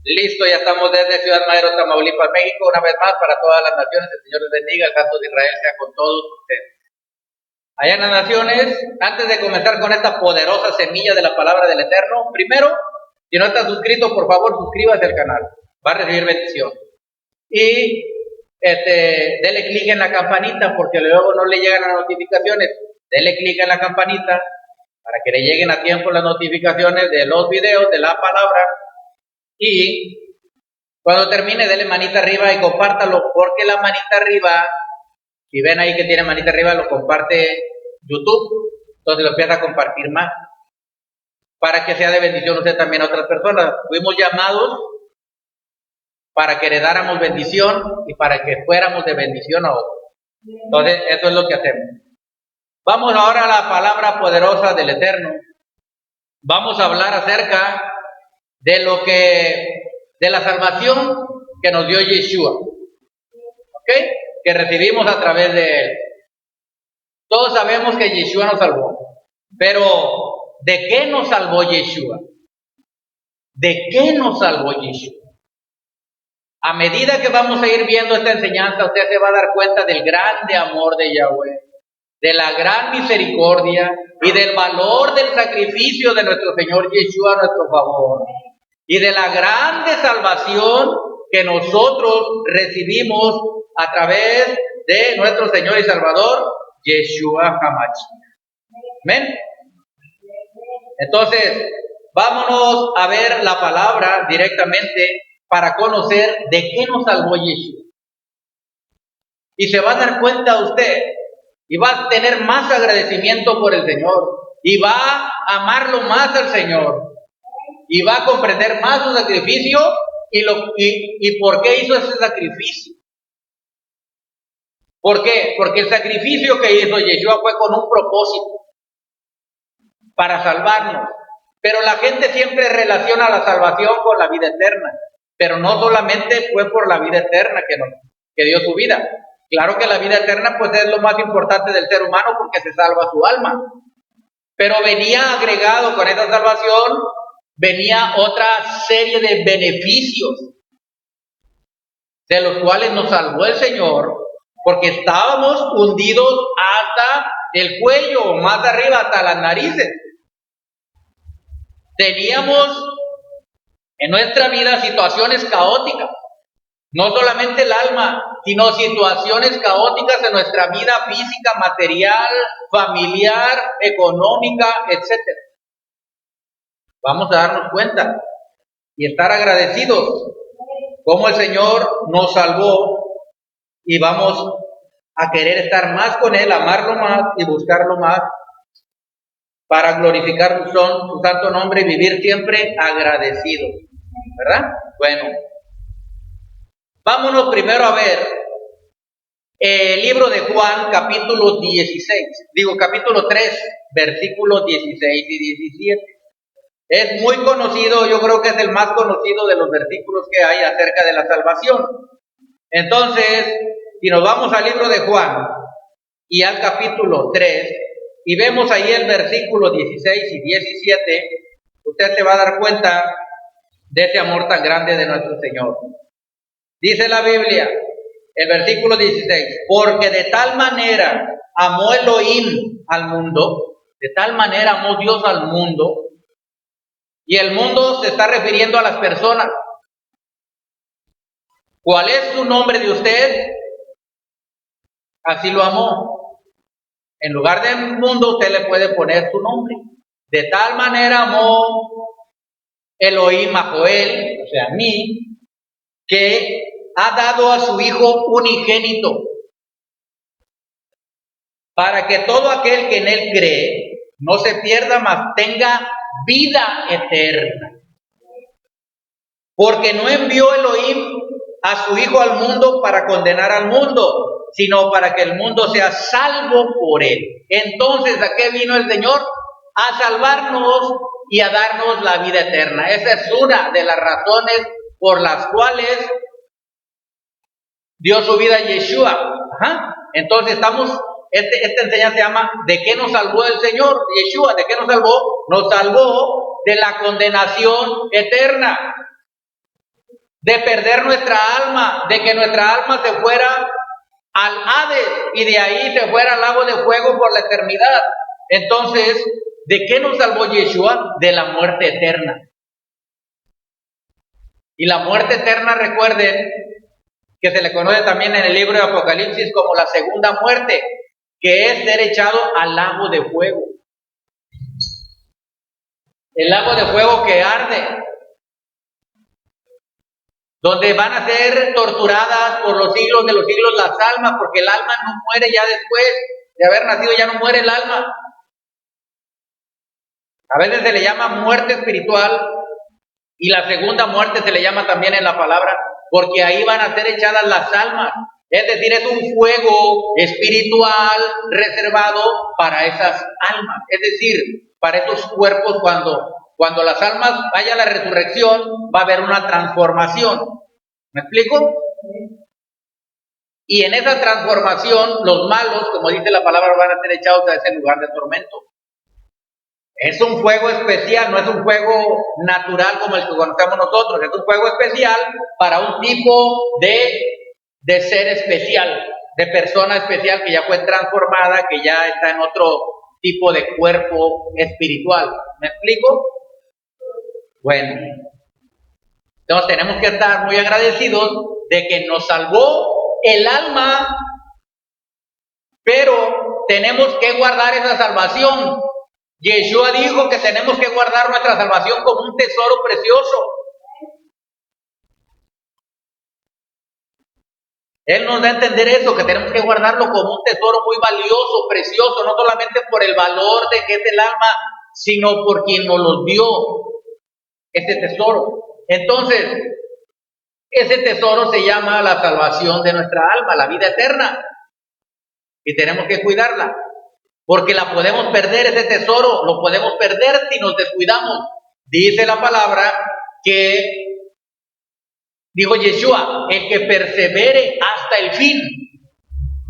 Listo, ya estamos desde Ciudad Madero, Tamaulipas, México, una vez más para todas las naciones. El Señor les bendiga, el Santo de Israel sea con todos ustedes. Allá en las naciones, antes de comenzar con esta poderosa semilla de la palabra del Eterno, primero, si no estás suscrito, por favor, suscríbase al canal, va a recibir bendición. Y dele clic en la campanita, porque luego no le llegan las notificaciones. Dele clic en la campanita para que le lleguen a tiempo las notificaciones de los videos de la palabra. Y cuando termine, dele manita arriba y compártalo, porque la manita arriba, si ven ahí que tiene manita arriba, lo comparte YouTube, entonces lo empieza a compartir más, para que sea de bendición usted también a otras personas. Fuimos llamados para que heredáramos bendición y para que fuéramos de bendición a otros. Entonces, eso es lo que hacemos. Vamos ahora a la palabra poderosa del Eterno. Vamos a hablar acerca de la salvación que nos dio Yeshua, ¿ok? Que recibimos a través de él. Todos sabemos que Yeshua nos salvó, pero ¿de qué nos salvó Yeshua? ¿De qué nos salvó Yeshua? A medida que vamos a ir viendo esta enseñanza, usted se va a dar cuenta del grande amor de Yahweh, de la gran misericordia y del valor del sacrificio de nuestro Señor Yeshua a nuestro favor, y de la grande salvación que nosotros recibimos a través de nuestro Señor y Salvador, Yeshua HaMashiach. ¿Amén? Entonces, vámonos a ver la palabra directamente para conocer de qué nos salvó Yeshua. Y se va a dar cuenta usted, y va a tener más agradecimiento por el Señor, y va a amarlo más al Señor, y va a comprender más su sacrificio y por qué hizo ese sacrificio. ¿Por qué? Porque el sacrificio que hizo Yeshua fue con un propósito, para salvarnos. Pero la gente siempre relaciona la salvación con la vida eterna, pero no solamente fue por la vida eterna que dio su vida. Claro que la vida eterna pues es lo más importante del ser humano porque se salva su alma, pero venía agregado con esa salvación, venía otra serie de beneficios de los cuales nos salvó el Señor, porque estábamos hundidos hasta el cuello, más arriba, hasta las narices. Teníamos en nuestra vida situaciones caóticas, no solamente el alma, sino situaciones caóticas en nuestra vida física, material, familiar, económica, etc. Vamos a darnos cuenta y estar agradecidos cómo el Señor nos salvó, y vamos a querer estar más con Él, amarlo más y buscarlo más para glorificar su santo nombre y vivir siempre agradecidos, ¿verdad? Bueno, vámonos primero a ver el libro de Juan, capítulo 3, versículos 16 y 17. Es muy conocido, yo creo que es el más conocido de los versículos que hay acerca de la salvación. Entonces, si nos vamos al libro de Juan y al capítulo 3, y vemos ahí el versículo 16 y 17, usted se va a dar cuenta de ese amor tan grande de nuestro Señor. Dice la Biblia, el versículo 16, porque de tal manera amó Elohim al mundo, de tal manera amó Dios al mundo, y el mundo se está refiriendo a las personas. ¿Cuál es su nombre de usted? Así lo amó. En lugar de mundo, usted le puede poner su nombre. De tal manera amó Elohim a Joel, o sea, a mí, que ha dado a su Hijo unigénito, para que todo aquel que en Él cree no se pierda, mas tenga vida eterna. Porque no envió Elohim a su Hijo al mundo para condenar al mundo, sino para que el mundo sea salvo por Él. Entonces, ¿a qué vino el Señor? A salvarnos y a darnos la vida eterna. Esa es una de las razones por las cuales dio su vida a Yeshua. Entonces esta enseñanza se llama ¿de qué nos salvó el Señor? Yeshua, ¿de qué nos salvó? Nos salvó de la condenación eterna. de perder nuestra alma, de que nuestra alma se fuera al Hades y de ahí se fuera al lago de fuego por la eternidad. Entonces, ¿de qué nos salvó Yeshua? De la muerte eterna. Y la muerte eterna, recuerden, que se le conoce también en el libro de Apocalipsis como la segunda muerte, que es ser echado al lago de fuego. El lago de fuego que arde, donde van a ser torturadas por los siglos de los siglos las almas, porque el alma no muere ya después de haber nacido, ya no muere el alma. A veces se le llama muerte espiritual y la segunda muerte se le llama también en la palabra, porque ahí van a ser echadas las almas. Es decir, es un fuego espiritual reservado para esas almas. Es decir, para esos cuerpos cuando las almas vaya a la resurrección, va a haber una transformación. ¿Me explico? Y en esa transformación, los malos, como dice la palabra, van a ser echados a ese lugar de tormento. Es un fuego especial, no es un fuego natural como el que conocemos nosotros, es un fuego especial para un tipo de ser especial, de persona especial que ya fue transformada, que ya está en otro tipo de cuerpo espiritual. ¿Me explico? Bueno, entonces tenemos que estar muy agradecidos de que nos salvó el alma, pero tenemos que guardar esa salvación. Yeshua dijo que tenemos que guardar nuestra salvación como un tesoro precioso. Él nos da a entender eso, que tenemos que guardarlo como un tesoro muy valioso, precioso, no solamente por el valor de que es el alma, sino por quien nos lo dio, ese tesoro. Entonces, ese tesoro se llama la salvación de nuestra alma, la vida eterna. Y tenemos que cuidarla, porque la podemos perder, ese tesoro, lo podemos perder si nos descuidamos. Dice la palabra que dijo Yeshua, el que persevere hasta el fin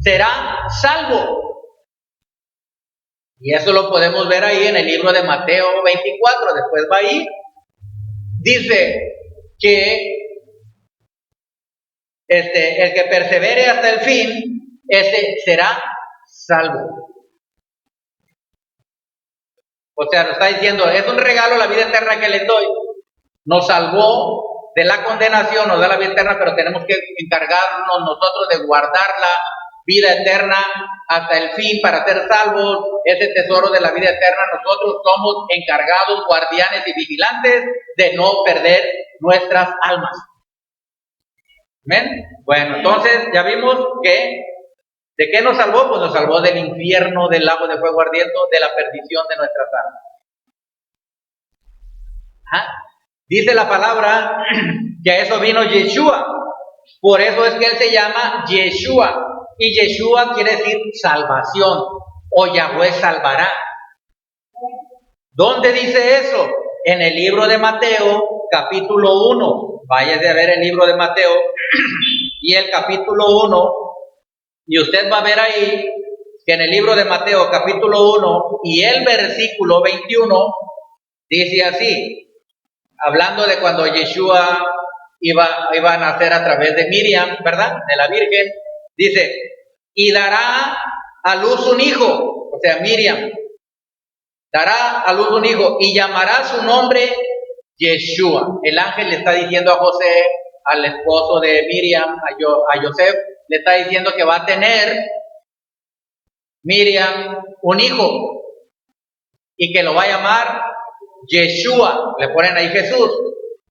será salvo. Y eso lo podemos ver ahí en el libro de Mateo 24, después va ahí. Dice que el que persevere hasta el fin, ese será salvo. O sea, nos está diciendo, es un regalo la vida eterna que les doy. Nos salvó de la condenación, nos da la vida eterna, pero tenemos que encargarnos nosotros de guardar la vida eterna hasta el fin para ser salvos. Ese tesoro de la vida eterna, nosotros somos encargados, guardianes y vigilantes de no perder nuestras almas. ¿Amén? Bueno, entonces ya vimos que ¿de qué nos salvó? Pues nos salvó del infierno, del lago de fuego ardiendo, de la perdición de nuestras almas. Dice la palabra que a eso vino Yeshua. Por eso es que él se llama Yeshua. Y Yeshua quiere decir salvación o Yahweh salvará. ¿Dónde dice eso? En el libro de Mateo, capítulo 1. Váyase a ver el libro de Mateo y el capítulo 1. Y usted va a ver ahí que en el libro de Mateo, capítulo 1 y el versículo 21, dice así, hablando de cuando Yeshua iba a nacer a través de Miriam, ¿verdad? De la Virgen, dice, y dará a luz un hijo, o sea, Miriam, dará a luz un hijo y llamará su nombre Yeshua. El ángel le está diciendo a José, al esposo de Miriam, a Yosef, le está diciendo que va a tener Miriam un hijo y que lo va a llamar Yeshua. Le ponen ahí Jesús,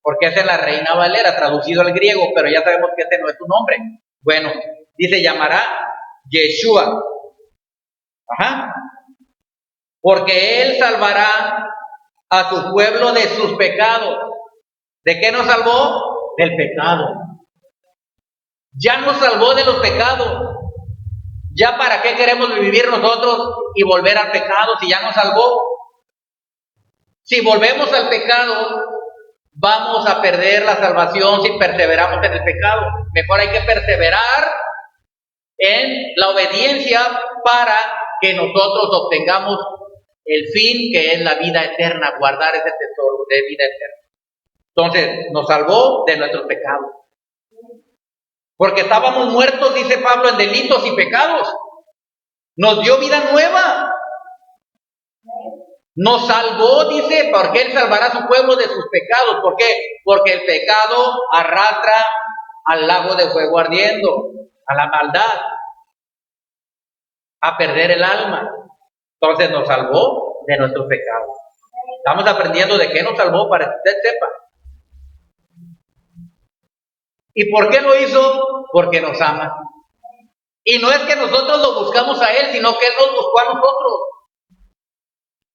porque esa es la Reina Valera, traducido al griego, pero ya sabemos que ese no es su nombre. Bueno, dice, llamará Yeshua. Porque él salvará a su pueblo de sus pecados. ¿De qué nos salvó? Del pecado. Ya nos salvó de los pecados. ¿Ya para qué queremos vivir nosotros y volver al pecado si ya nos salvó? Si volvemos al pecado, vamos a perder la salvación si perseveramos en el pecado. Mejor hay que perseverar en la obediencia para que nosotros obtengamos el fin, que es la vida eterna, guardar ese tesoro de vida eterna. Entonces, nos salvó de nuestros pecados. Porque estábamos muertos, dice Pablo, en delitos y pecados. Nos dio vida nueva. Nos salvó, dice, porque Él salvará a su pueblo de sus pecados. ¿Por qué? Porque el pecado arrastra al lago de fuego ardiendo, a la maldad, a perder el alma. Entonces nos salvó de nuestros pecados. Estamos aprendiendo de qué nos salvó para que usted sepa. ¿Y por qué lo hizo? Porque nos ama. Y no es que nosotros lo buscamos a Él, sino que Él nos buscó a nosotros.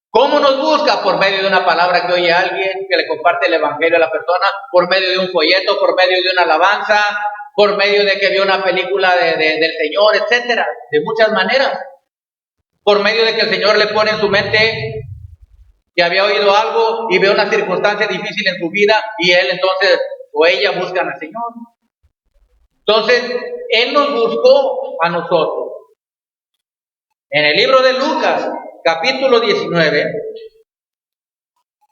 ¿Cómo nos busca? Por medio de una palabra que oye alguien, que le comparte el evangelio a la persona, por medio de un folleto, por medio de una alabanza, por medio de que vio una película del Señor, etcétera, de muchas maneras. Por medio de que el Señor le pone en su mente que había oído algo y ve una circunstancia difícil en su vida y él entonces o ella buscan al Señor. Entonces, Él nos buscó a nosotros. En el libro de Lucas, capítulo 19,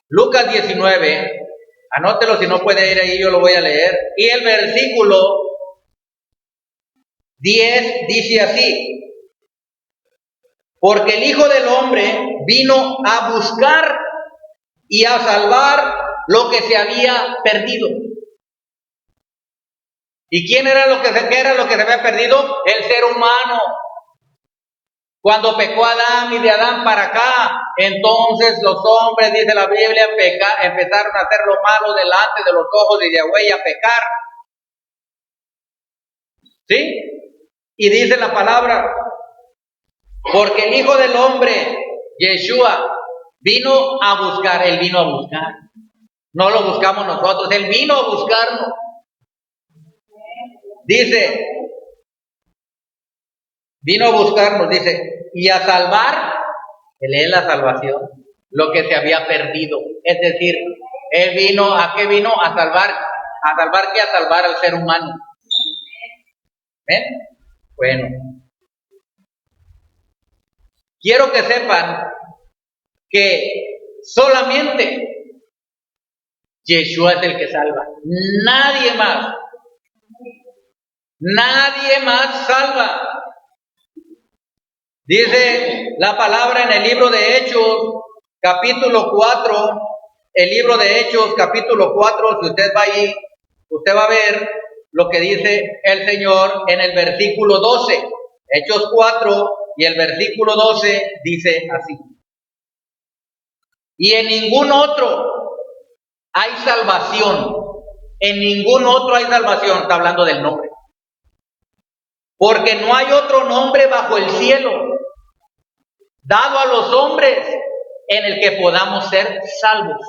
Lucas 19, anótelo si no puede ir ahí, yo lo voy a leer. Y el versículo 10 dice así: porque el Hijo del Hombre vino a buscar y a salvar lo que se había perdido. ¿Y quién era lo que se había perdido? El ser humano. Cuando pecó Adán y de Adán para acá, entonces los hombres, dice la Biblia, empezaron a hacer lo malo delante de los ojos de Yahweh y a pecar. ¿Sí? Y dice la palabra, porque el Hijo del Hombre, Yeshua, vino a buscar. Él vino a buscar. No lo buscamos nosotros, Él vino a buscarnos. Dice, vino a buscarnos, dice, y a salvar, Él es la salvación, lo que se había perdido. Es decir, Él vino, ¿a qué vino? A salvar ¿qué? A salvar al ser humano. ¿Ven? Bueno. Quiero que sepan que solamente Yeshua es el que salva. Nadie más. Nadie más salva. Dice la palabra en el libro de Hechos, capítulo 4, el libro de Hechos, capítulo 4, si usted va ahí, usted va a ver lo que dice el Señor en el versículo 12. Hechos 4 y el versículo 12 dice así: y en ningún otro hay salvación. En ningún otro hay salvación. Está hablando del nombre. Porque no hay otro nombre bajo el cielo dado a los hombres en el que podamos ser salvos.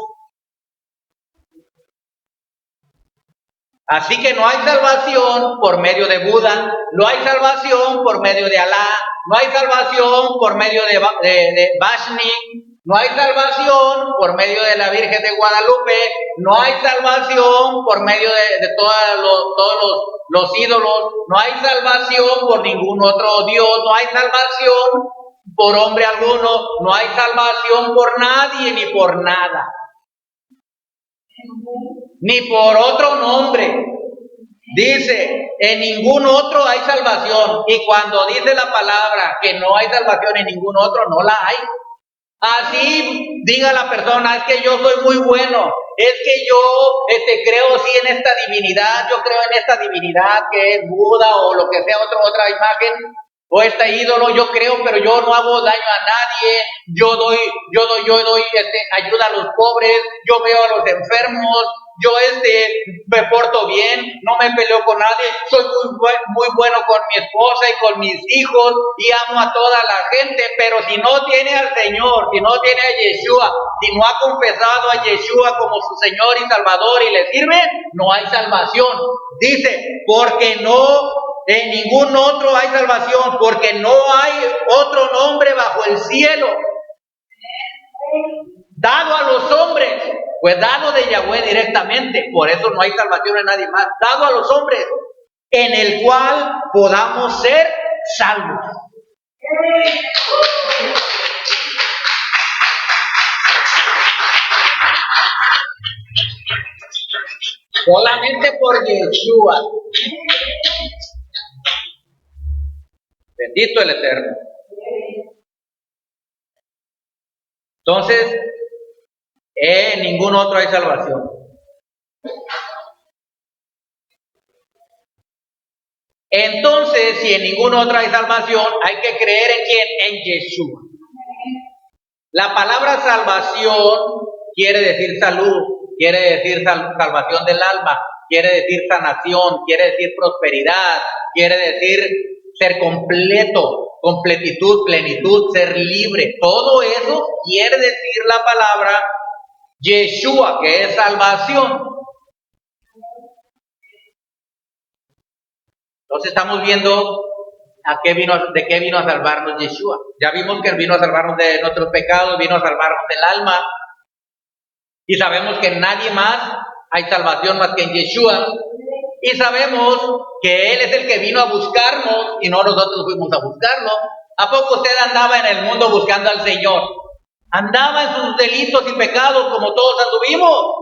Así que no hay salvación por medio de Buda, no hay salvación por medio de Alá, no hay salvación por medio de Vashni, no hay salvación por medio de la Virgen de Guadalupe, no hay salvación por medio de todos los ídolos, no hay salvación por ningún otro Dios, no hay salvación por hombre alguno, no hay salvación por nadie ni por nada, ni por otro nombre. Dice, en ningún otro hay salvación. Y cuando dice la palabra que no hay salvación en ningún otro, no la hay. Así diga la persona, es que yo soy muy bueno, es que yo creo sí en esta divinidad, yo creo en esta divinidad que es Buda o lo que sea, otra imagen, o este ídolo, yo creo, pero yo no hago daño a nadie, yo doy ayuda a los pobres, yo veo a los enfermos, yo me porto bien, no me peleo con nadie, soy muy bueno con mi esposa y con mis hijos y amo a toda la gente, pero si no tiene al Señor, si no tiene a Yeshua, si no ha confesado a Yeshua como su Señor y Salvador y le sirve, no hay salvación. Dice, porque no en ningún otro hay salvación, porque no hay otro nombre bajo el cielo dado a los hombres, pues dado de Yahweh directamente, por eso no hay salvación en nadie más, dado a los hombres, en el cual podamos ser salvos. Solamente por Yeshua. Bendito el Eterno. Entonces, en ningún otro hay salvación. Entonces, si en ningún otro hay salvación, hay que creer en quién, en Yeshua. La palabra salvación quiere decir salud, quiere decir salvación del alma, quiere decir sanación, quiere decir prosperidad, quiere decir ser completo, completitud, plenitud, ser libre. Todo eso quiere decir la palabra Yeshua, que es salvación. Entonces estamos viendo de qué vino a salvarnos Yeshua. Ya vimos que Él vino a salvarnos de nuestros pecados, vino a salvarnos del alma. Y sabemos que en nadie más hay salvación más que en Yeshua. Y sabemos que Él es el que vino a buscarnos y no nosotros fuimos a buscarlo. ¿A poco usted andaba en el mundo buscando al Señor? Andaba en sus delitos y pecados como todos anduvimos.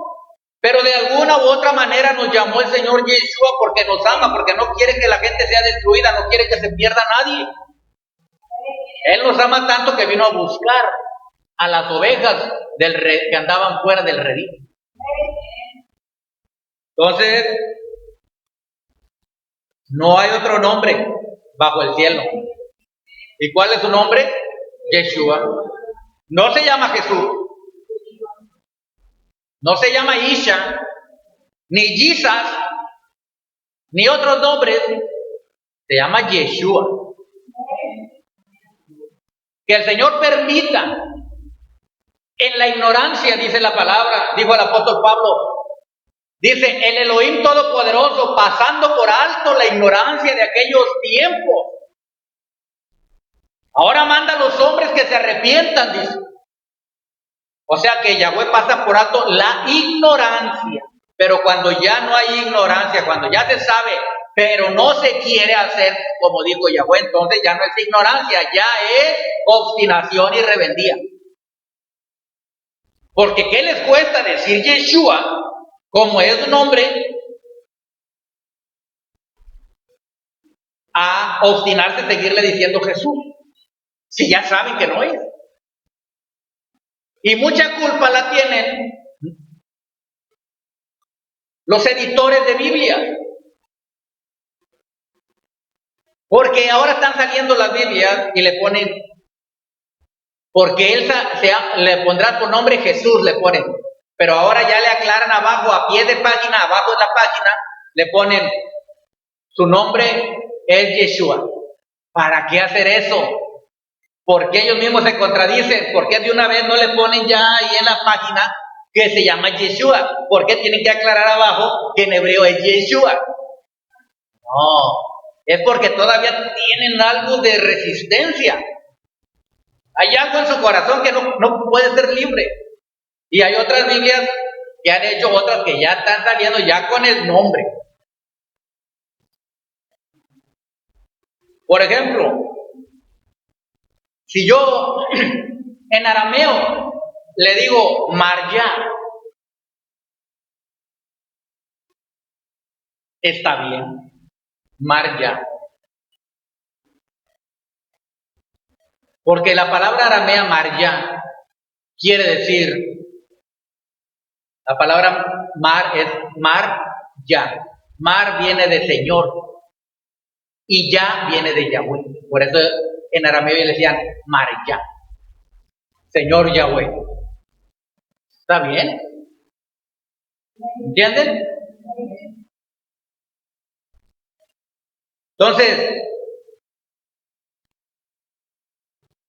Pero de alguna u otra manera nos llamó el Señor Yeshua porque nos ama, porque no quiere que la gente sea destruida, no quiere que se pierda nadie. Él nos ama tanto que vino a buscar a las ovejas que andaban fuera del redil. Entonces, no hay otro nombre bajo el cielo. ¿Y cuál es su nombre? Yeshua. No se llama Jesús. No se llama Isha, ni Jesus, ni otros nombres. Se llama Yeshua. Que el Señor permita en la ignorancia, dice la palabra, dijo el apóstol Pablo, dice el Elohim Todopoderoso, pasando por alto la ignorancia de aquellos tiempos. Ahora manda a los hombres que se arrepientan, dice. O sea que Yahweh pasa por alto la ignorancia. Pero cuando ya no hay ignorancia, cuando ya se sabe, pero no se quiere hacer como dijo Yahweh, entonces ya no es ignorancia, ya es obstinación y rebeldía. Porque ¿qué les cuesta decir Yeshua como es un nombre a obstinarse en seguirle diciendo Jesús? Si ya saben que no es. Y mucha culpa la tienen los editores de Biblia. Porque ahora están saliendo las Biblias y le ponen, porque él le pondrá por nombre Jesús, le ponen. Pero ahora ya le aclaran abajo, a pie de página, abajo de la página, le ponen, su nombre es Yeshua. ¿Para qué hacer eso? Porque ellos mismos se contradicen. ¿Por qué de una vez no le ponen ya ahí en la página que se llama Yeshua? ¿Por qué tienen que aclarar abajo que en hebreo es Yeshua? No, es porque todavía tienen algo de resistencia. Hay algo en su corazón que no puede ser libre. Y hay otras Biblias que han hecho, otras que ya están saliendo ya con el nombre. Por ejemplo, si yo en arameo le digo Marya, está bien, Marya. Porque la palabra aramea Marya quiere decir, la palabra mar es Marya. Mar viene de Señor y ya viene de Yahweh. Por eso en arameo le decían Marya, Señor Yahweh. ¿Está bien? ¿Entienden? Entonces,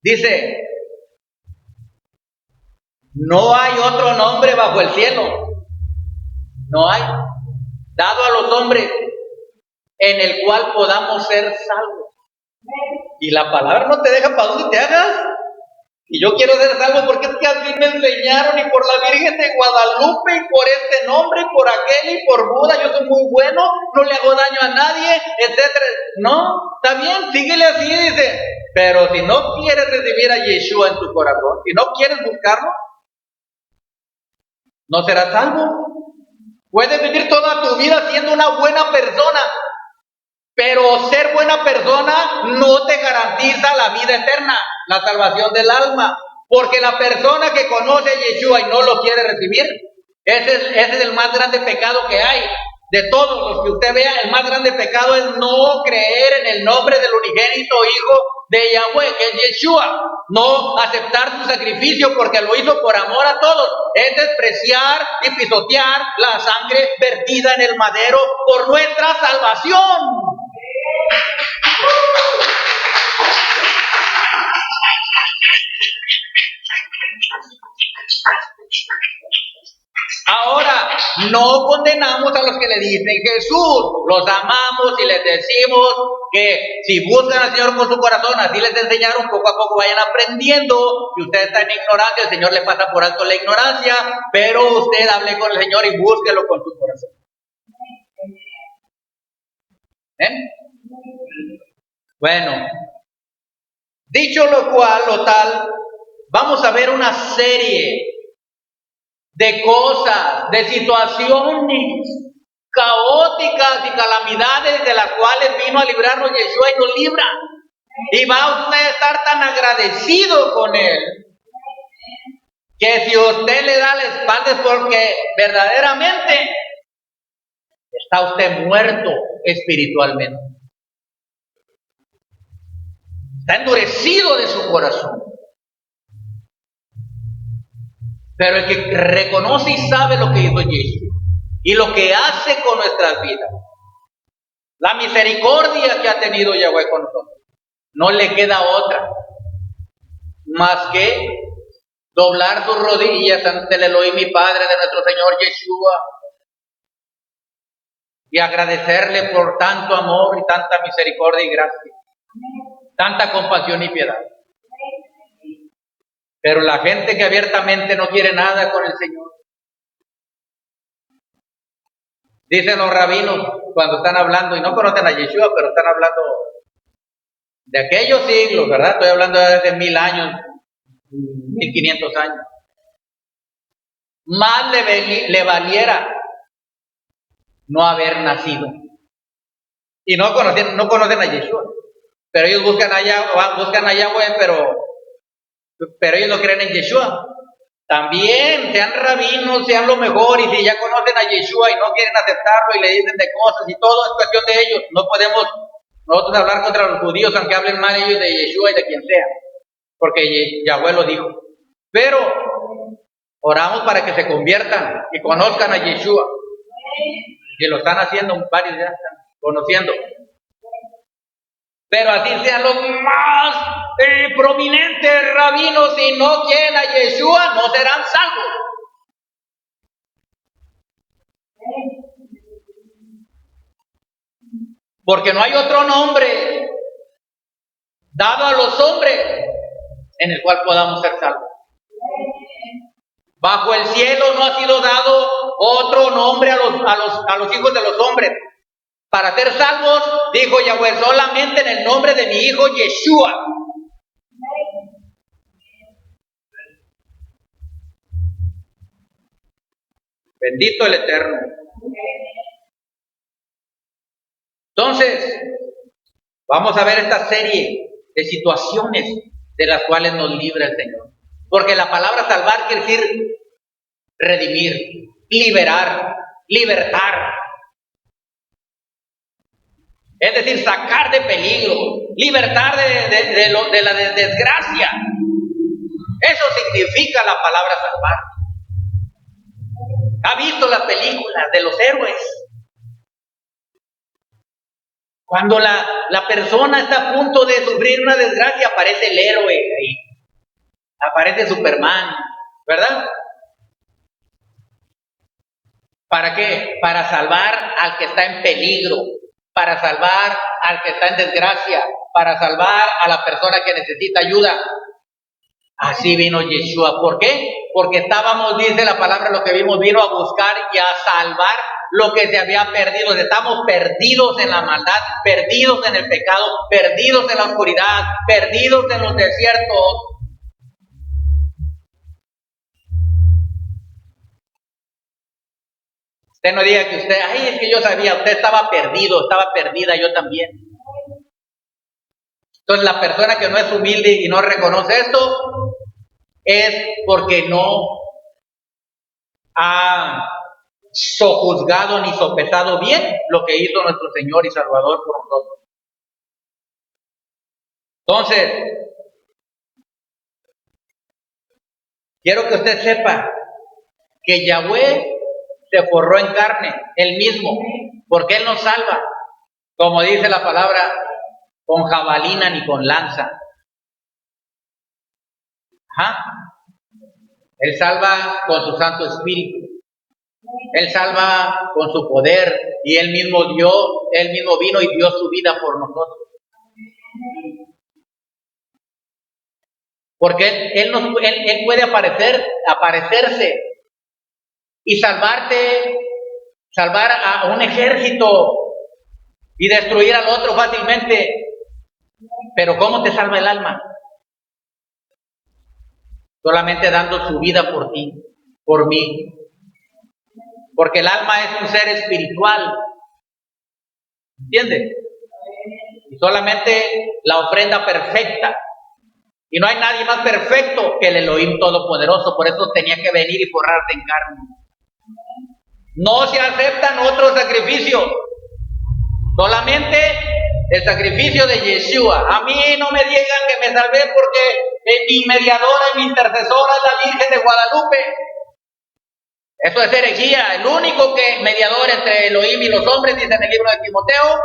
dice, no hay otro nombre bajo el cielo. No hay. Dado a los hombres en el cual podamos ser salvos. Y la palabra no te deja para dónde te hagas. Y yo quiero ser salvo porque es que así me enseñaron, y por la Virgen de Guadalupe, y por este nombre, y por aquel, y por Buda, yo soy muy bueno, no le hago daño a nadie, etcétera. No, está bien, síguele así, dice. Pero si no quieres recibir a Yeshua en tu corazón, si no quieres buscarlo, no serás salvo. Puedes vivir toda tu vida siendo una buena persona, pero ser buena persona no te garantiza la vida eterna, la salvación del alma. Porque la persona que conoce a Yeshua y no lo quiere recibir, ese es el más grande pecado que hay. De todos los que usted vea, el más grande pecado es no creer en el nombre del unigénito Hijo de Yahweh, que es Yeshua. No aceptar su sacrificio porque lo hizo por amor a todos. Es despreciar y pisotear la sangre vertida en el madero por nuestra salvación. Ahora, no condenamos a los que le dicen Jesús, los amamos y les decimos que si buscan al Señor con su corazón, así les enseñaron, poco a poco vayan aprendiendo. Si usted está en ignorancia, el Señor le pasa por alto la ignorancia, pero usted hable con el Señor y búsquelo con su corazón. Bueno, dicho lo cual, lo tal, vamos a ver una serie de cosas, de situaciones caóticas y calamidades de las cuales vino a librarnos Yeshua y nos libra. Y va usted a estar tan agradecido con Él, que si usted le da la espalda es porque verdaderamente está usted muerto espiritualmente. Está endurecido de su corazón. Pero el que reconoce y sabe lo que hizo Yeshua y lo que hace con nuestras vidas, la misericordia que ha tenido Yahweh con nosotros, no le queda otra más que doblar sus rodillas ante el Elohim y Padre de nuestro Señor Yeshua y agradecerle por tanto amor y tanta misericordia y gracia, tanta compasión y piedad. Pero la gente que abiertamente no quiere nada con el Señor, dicen los rabinos cuando están hablando, y no conocen a Yeshua, pero están hablando de aquellos siglos, ¿verdad? Estoy hablando de hace 1000 años, 1500 años. Más le valiera no haber nacido. Y no conocen a Yeshua. Pero ellos buscan a Yahweh, pero ellos no creen en Yeshua. También, sean rabinos, sean lo mejor, y si ya conocen a Yeshua y no quieren aceptarlo y le dicen de cosas y todo, es cuestión de ellos. No podemos nosotros hablar contra los judíos, aunque hablen mal ellos de Yeshua y de quien sea, porque Yahweh lo dijo. Pero oramos para que se conviertan y conozcan a Yeshua, que lo están haciendo, varios ya están conociendo. Pero así sean los más prominentes rabinos, si no quieren a Yeshua, no serán salvos. Porque no hay otro nombre dado a los hombres en el cual podamos ser salvos. Bajo el cielo no ha sido dado otro nombre a los hijos de los hombres. Para ser salvos, dijo Yahweh, solamente en el nombre de mi hijo Yeshua. Bendito el Eterno. Entonces, vamos a ver esta serie de situaciones de las cuales nos libra el Señor. Porque la palabra salvar quiere decir redimir, liberar, libertar. Es decir, sacar de peligro, libertar de la desgracia. Eso significa la palabra salvar. ¿Ha visto las películas de los héroes? Cuando la persona está a punto de sufrir una desgracia, aparece el héroe ahí. Aparece Superman, ¿verdad? ¿Para qué? Para salvar al que está en peligro, para salvar al que está en desgracia, para salvar a la persona que necesita ayuda. Así vino Yeshua. ¿Por qué? Porque estábamos, dice la palabra, lo que vimos, vino a buscar y a salvar lo que se había perdido. Estamos perdidos en la maldad, perdidos en el pecado, perdidos en la oscuridad, perdidos en los desiertos. Usted no diga que usted, ay, es que yo sabía, usted estaba perdido, estaba perdida, yo también. Entonces la persona que no es humilde y no reconoce esto es porque no ha sojuzgado ni sopesado bien lo que hizo nuestro Señor y Salvador por nosotros. Entonces, quiero que usted sepa que Yahweh se forró en carne, Él mismo, porque Él nos salva, como dice la palabra, con jabalina ni con lanza. Ajá. Él salva con su Santo Espíritu. Él salva con su poder y Él mismo vino y dio su vida por nosotros. Porque Él puede aparecerse y salvar a un ejército y destruir al otro fácilmente. Pero ¿cómo te salva el alma? Solamente dando su vida por ti, por mí. Porque el alma es un ser espiritual. ¿Entiendes? Y solamente la ofrenda perfecta. Y no hay nadie más perfecto que el Elohim Todopoderoso. Por eso tenía que venir y forrarse en carne. No se aceptan otros sacrificios. Solamente el sacrificio de Yeshua. A mí no me digan que me salvé porque mi mediadora y mi intercesora es la Virgen de Guadalupe. Eso es herejía. El único mediador entre Elohim y los hombres, dice en el libro de Timoteo,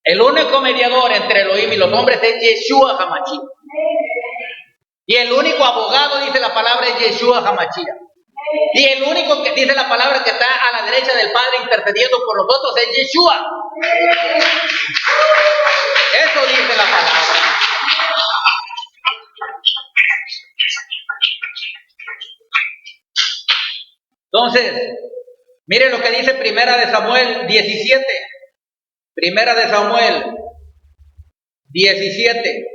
el único mediador entre Elohim y los hombres es Yeshua HaMashiach. Y el único abogado, dice la palabra, es Yeshua HaMashiach. Y el único que dice la palabra que está a la derecha del Padre intercediendo por nosotros es Yeshua. Eso dice la palabra. Entonces, miren lo que dice Primera de Samuel 17. Primera de Samuel 17.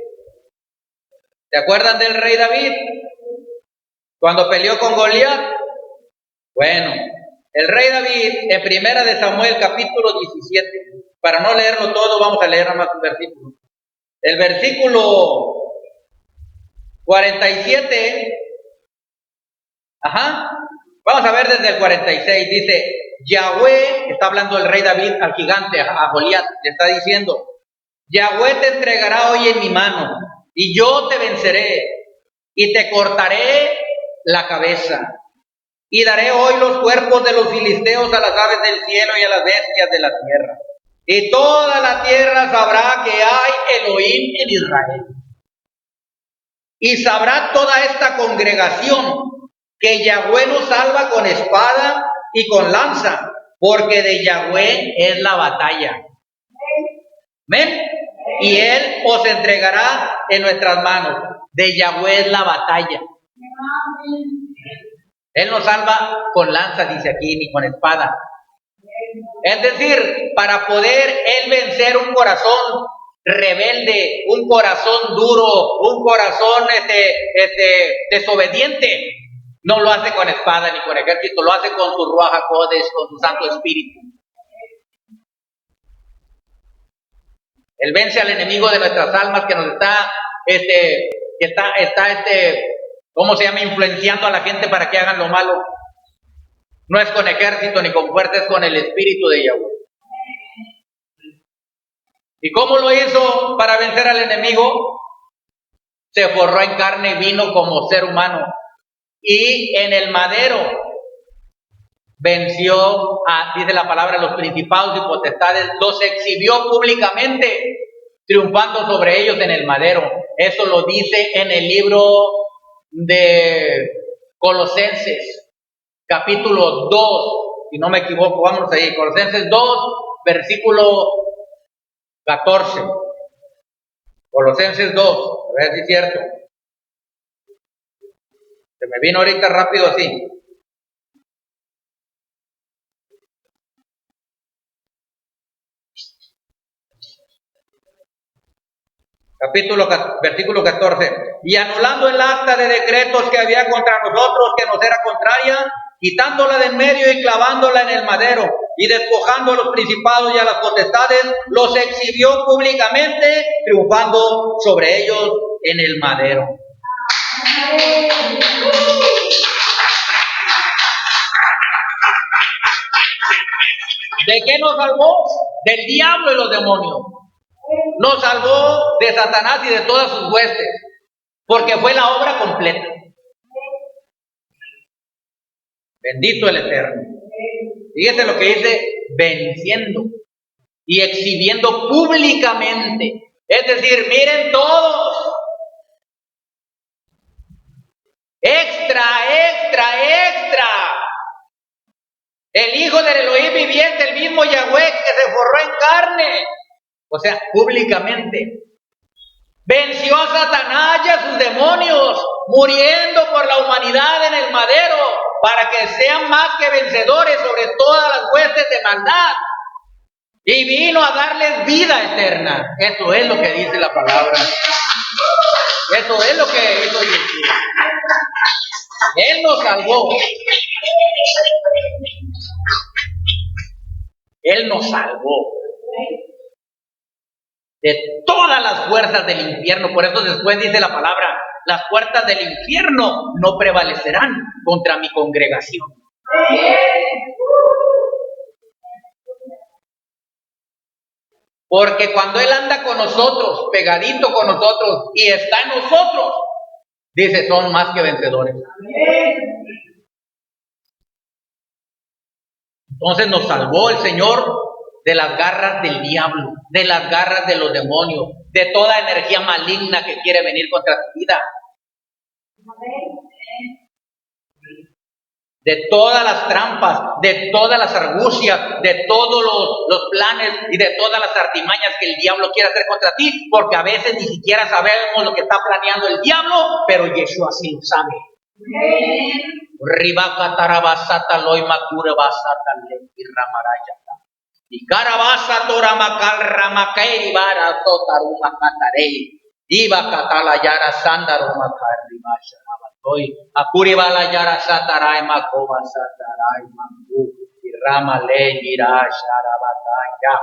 ¿Se acuerdan del rey David? Cuando peleó con Goliat. Bueno, el rey David en Primera de Samuel capítulo 17. Para no leerlo todo, vamos a leer nada más un versículo. El versículo 47. Vamos a ver desde el 46. Dice, Yahweh, está hablando el rey David al gigante, a Goliat, le está diciendo, Yahweh te entregará hoy en mi mano, y yo te venceré, y te cortaré la cabeza, y daré hoy los cuerpos de los filisteos a las aves del cielo y a las bestias de la tierra. Y toda la tierra sabrá que hay Elohim en Israel. Y sabrá toda esta congregación que Yahweh nos salva con espada y con lanza, porque de Yahweh es la batalla. ¿Ven? Y Él os entregará en nuestras manos. De Yahweh es la batalla. Él nos salva con lanza, dice aquí, ni con espada. Es decir, para poder Él vencer un corazón rebelde, un corazón duro, un corazón desobediente, no lo hace con espada ni con ejército, lo hace con su Ruach HaKodesh, con su Santo Espíritu. Él vence al enemigo de nuestras almas que nos está, ¿cómo se llama? Influenciando a la gente para que hagan lo malo. No es con ejército ni con fuerza, es con el Espíritu de Yahweh. ¿Y cómo lo hizo para vencer al enemigo? Se forró en carne y vino como ser humano. Y en el madero venció dice la palabra, los principados y potestades, los exhibió públicamente, triunfando sobre ellos en el madero. Eso lo dice en el libro de Colosenses, capítulo 2, si no me equivoco, vámonos ahí, Colosenses 2, versículo 14. Colosenses 2, a ver si es cierto. Se me vino ahorita rápido así. Versículo 14. Y anulando el acta de decretos que había contra nosotros, que nos era contraria, quitándola de en medio y clavándola en el madero, y despojando a los principados y a las potestades, los exhibió públicamente, triunfando sobre ellos en el madero. ¿De qué nos salvó? Del diablo y los demonios. Nos salvó de Satanás y de todas sus huestes, porque fue la obra completa. Bendito el Eterno. Fíjate lo que dice, venciendo y exhibiendo públicamente. Es decir, miren todos. Extra, extra, extra. El Hijo del Elohim viviente, el mismo Yahweh que se forró en carne. O sea, públicamente. Venció a Satanás y a sus demonios, muriendo por la humanidad en el madero, para que sean más que vencedores sobre todas las huestes de maldad. Y vino a darles vida eterna. Eso es lo que dice la palabra. Eso es lo que hizo Jesús. Él nos salvó. Él nos salvó de todas las fuerzas del infierno. Por eso después dice la palabra, las puertas del infierno no prevalecerán contra mi congregación. Porque cuando Él anda con nosotros, pegadito con nosotros, y está en nosotros, dice, son más que vencedores. Entonces nos salvó el Señor de las garras del diablo, de las garras de los demonios, de toda energía maligna que quiere venir contra tu vida. De todas las trampas, de todas las argucias, de todos los planes y de todas las artimañas que el diablo quiere hacer contra ti, porque a veces ni siquiera sabemos lo que está planeando el diablo, pero Yeshua sí lo sabe. Ribaka tarabasata loimakura basata lempi ramarayata. Y carabasa toramakal ramakairi bara sotaruma katarei. Iba katala yara sandarumakar rimasha. Hoy, Akuribala Yara Satarai Makoba Satarai Maku, Ramale Gira Sharabataya.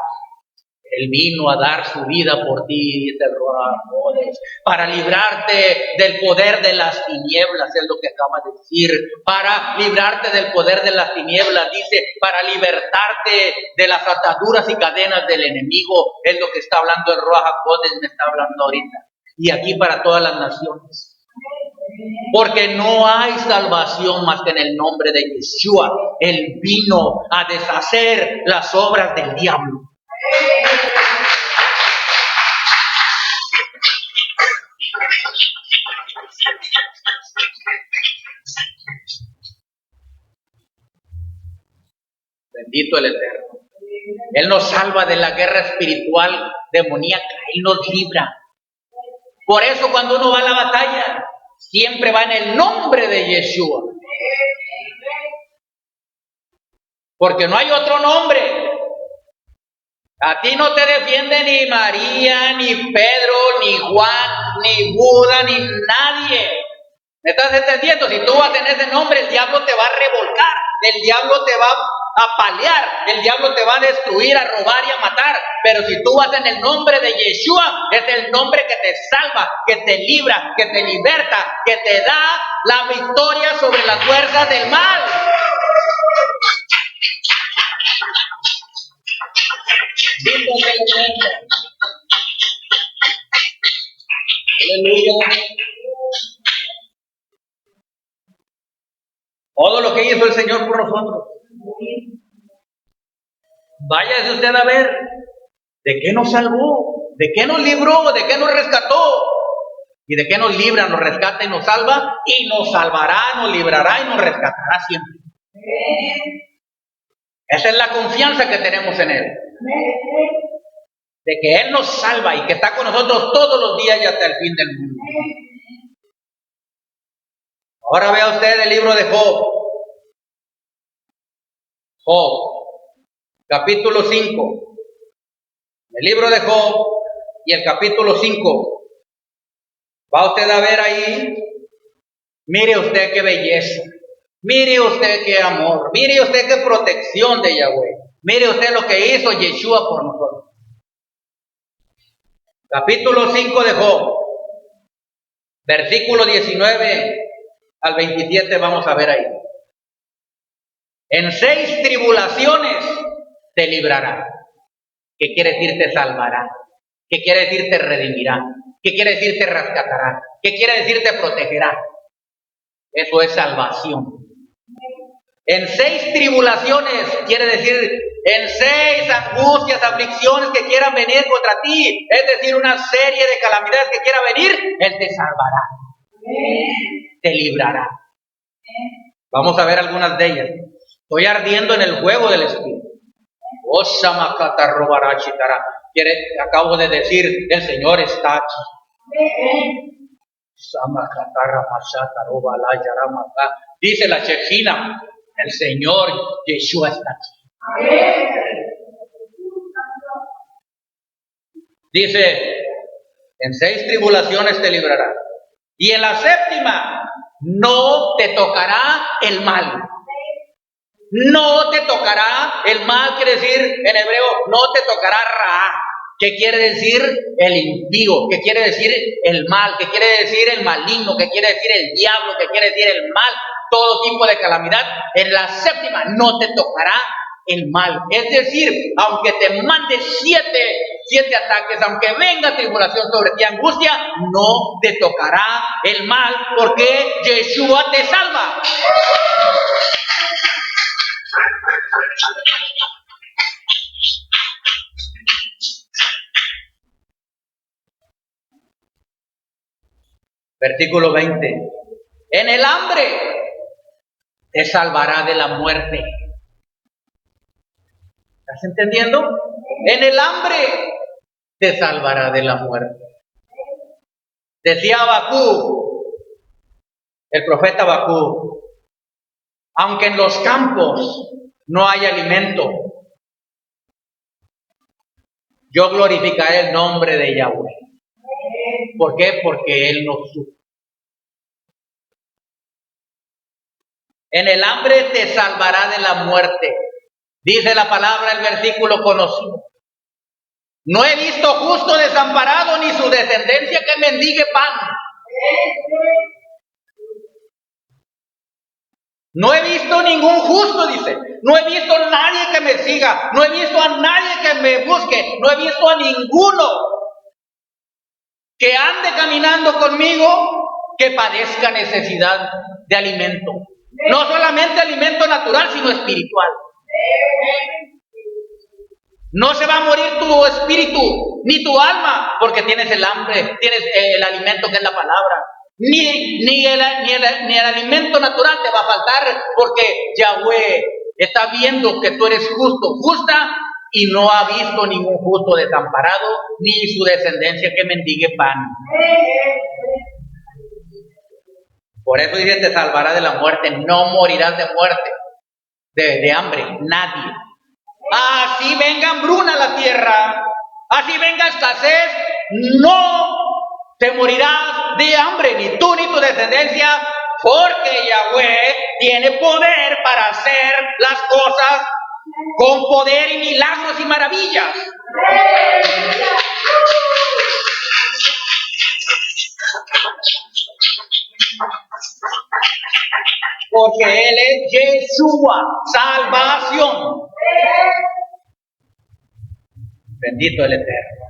Él vino a dar su vida por ti, dice el Ruajones, para librarte del poder de las tinieblas, es lo que acaba de decir, para librarte del poder de las tinieblas, dice, para libertarte de las ataduras y cadenas del enemigo, es lo que está hablando el Ruajones, me está hablando ahorita. Y aquí para todas las naciones. Porque no hay salvación más que en el nombre de Yeshua. Él vino a deshacer las obras del diablo. Bendito el Eterno. Él nos salva de la guerra espiritual demoníaca. Él nos libra. Por eso cuando uno va a la batalla, siempre va en el nombre de Yeshua. Porque no hay otro nombre. A ti no te defiende ni María, ni Pedro, ni Juan, ni Buda, ni nadie. ¿Me estás entendiendo? Si tú vas en ese nombre, el diablo te va a revolcar. El diablo te va a paliar. El diablo te va a destruir, a robar y a matar. Pero si tú vas en el nombre de Yeshua, es el nombre que te salva, que te libra, que te liberta, que te da la victoria sobre las fuerzas del mal. Aleluya. Todo lo que hizo el Señor por nosotros. Váyase usted a ver de qué nos salvó, de qué nos libró, de qué nos rescató. Y de qué nos libra, nos rescata y nos salva. Y nos salvará, nos librará y nos rescatará siempre. Esa es la confianza que tenemos en Él. De que Él nos salva y que está con nosotros todos los días y hasta el fin del mundo. Ahora vea usted el libro de Job. Job, capítulo 5. El libro de Job y el capítulo 5. Va usted a ver ahí. Mire usted qué belleza. Mire usted qué amor, mire usted qué protección de Yahweh, mire usted lo que hizo Yeshua por nosotros. Capítulo 5 de Job, versículo 19 al 27, vamos a ver ahí. En 6 tribulaciones te librará. ¿Qué quiere decir te salvará? ¿Qué quiere decir te redimirá? ¿Qué quiere decir te rescatará? ¿Qué quiere decir te protegerá? Eso es salvación. En 6 tribulaciones, quiere decir en 6 angustias, aflicciones que quieran venir contra ti, es decir, una serie de calamidades que quiera venir, Él te salvará, te librará. Vamos a ver algunas de ellas. Estoy ardiendo en el juego del Espíritu. Acabo de decir, el Señor está aquí. Dice la Shejina, el Señor Yeshua está aquí. Dice, en 6 tribulaciones te librará. Y en la 7ª no te tocará el mal. No te tocará el mal, quiere decir en hebreo, no te tocará ra. ¿Qué quiere decir el impío? ¿Qué quiere decir el mal? ¿Qué quiere decir el maligno? ¿Qué quiere decir el diablo? ¿Qué quiere decir el mal? Todo tipo de calamidad. En la 7ª no te tocará el mal. Es decir, aunque te mande 7 ataques, aunque venga tribulación sobre ti, angustia, no te tocará el mal, porque Yeshua te salva. Versículo 20. En el hambre te salvará de la muerte. ¿Estás entendiendo? En el hambre te salvará de la muerte. Decía Habacuc, el profeta Habacuc, aunque en los campos no hay alimento, yo glorificaré el nombre de Yahweh. ¿Por qué? Porque Él nos supo. En el hambre te salvará de la muerte. Dice la palabra, el versículo conocido. No he visto justo desamparado ni su descendencia que mendigue pan. No he visto ningún justo, dice. No he visto a nadie que me siga. No he visto a nadie que me busque. No he visto a ninguno que ande caminando conmigo que padezca necesidad de alimento. No solamente alimento natural, sino espiritual. No se va a morir tu espíritu, ni tu alma, porque tienes el hambre, tienes el alimento que es la palabra. Ni el alimento natural te va a faltar, porque Yahweh está viendo que tú eres justo, justa, y no ha visto ningún justo desamparado, ni su descendencia que mendigue pan. Por eso dice, te salvará de la muerte, no morirás de muerte, de hambre, nadie. Así venga hambruna a la tierra, así venga escasez, no te morirás de hambre, ni tú ni tu descendencia, porque Yahweh tiene poder para hacer las cosas con poder y milagros y maravillas. Porque Él es Yeshua, salvación. Bendito el Eterno.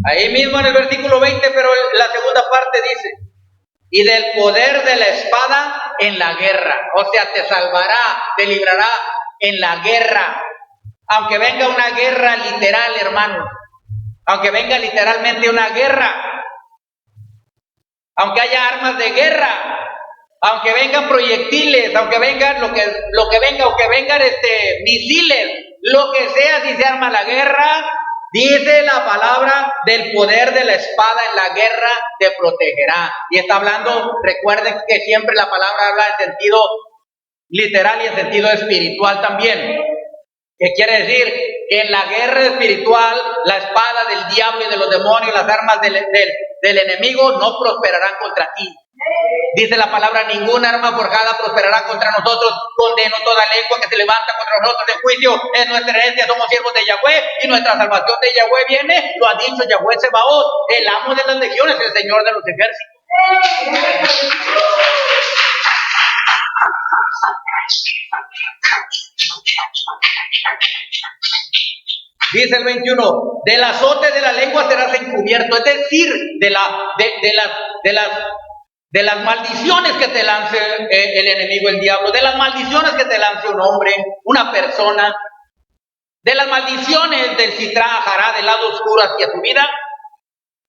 Ahí mismo en el versículo 20, pero la segunda parte dice, y del poder de la espada en la guerra. O sea, te salvará, te librará en la guerra. Aunque venga una guerra literal, hermano. Aunque venga literalmente una guerra. Aunque haya armas de guerra, aunque vengan proyectiles, aunque vengan lo que venga, aunque vengan misiles, lo que sea, si se arma la guerra, dice la palabra, del poder de la espada en la guerra te protegerá. Y está hablando, recuerden que siempre la palabra habla en sentido literal y en sentido espiritual también. ¿Qué quiere decir? Que en la guerra espiritual, la espada del diablo y de los demonios, las armas del enemigo no prosperarán contra ti. Dice la palabra, ninguna arma forjada prosperará contra nosotros. Condeno toda lengua que se levanta contra nosotros en juicio. Es nuestra herencia, somos siervos de Yahweh y nuestra salvación de Yahweh viene. Lo ha dicho Yahweh Sebaot, el amo de las legiones, el Señor de los ejércitos. Dice el 21, del azote de la lengua serás encubierto, es decir, de las maldiciones que te lance el enemigo, el diablo, de las maldiciones que te lance un hombre, una persona, de las maldiciones del Sitra Jará, del lado oscuro hacia tu vida.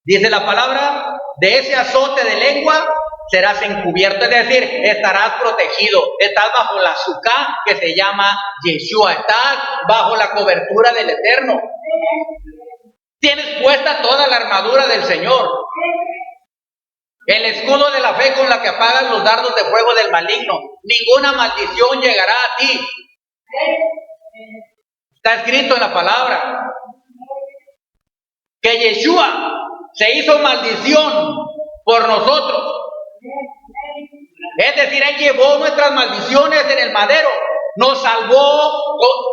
Dice la palabra, de ese azote de lengua serás encubierto, es decir, estarás protegido, estás bajo la azúcar que se llama Yeshua, estás bajo la cobertura del Eterno. Tienes puesta toda la armadura del Señor, el escudo de la fe con la que apagas los dardos de fuego del maligno. Ninguna maldición llegará a ti. Está escrito en la palabra que Yeshua se hizo maldición por nosotros. Es decir, Él llevó nuestras maldiciones en el madero, nos salvó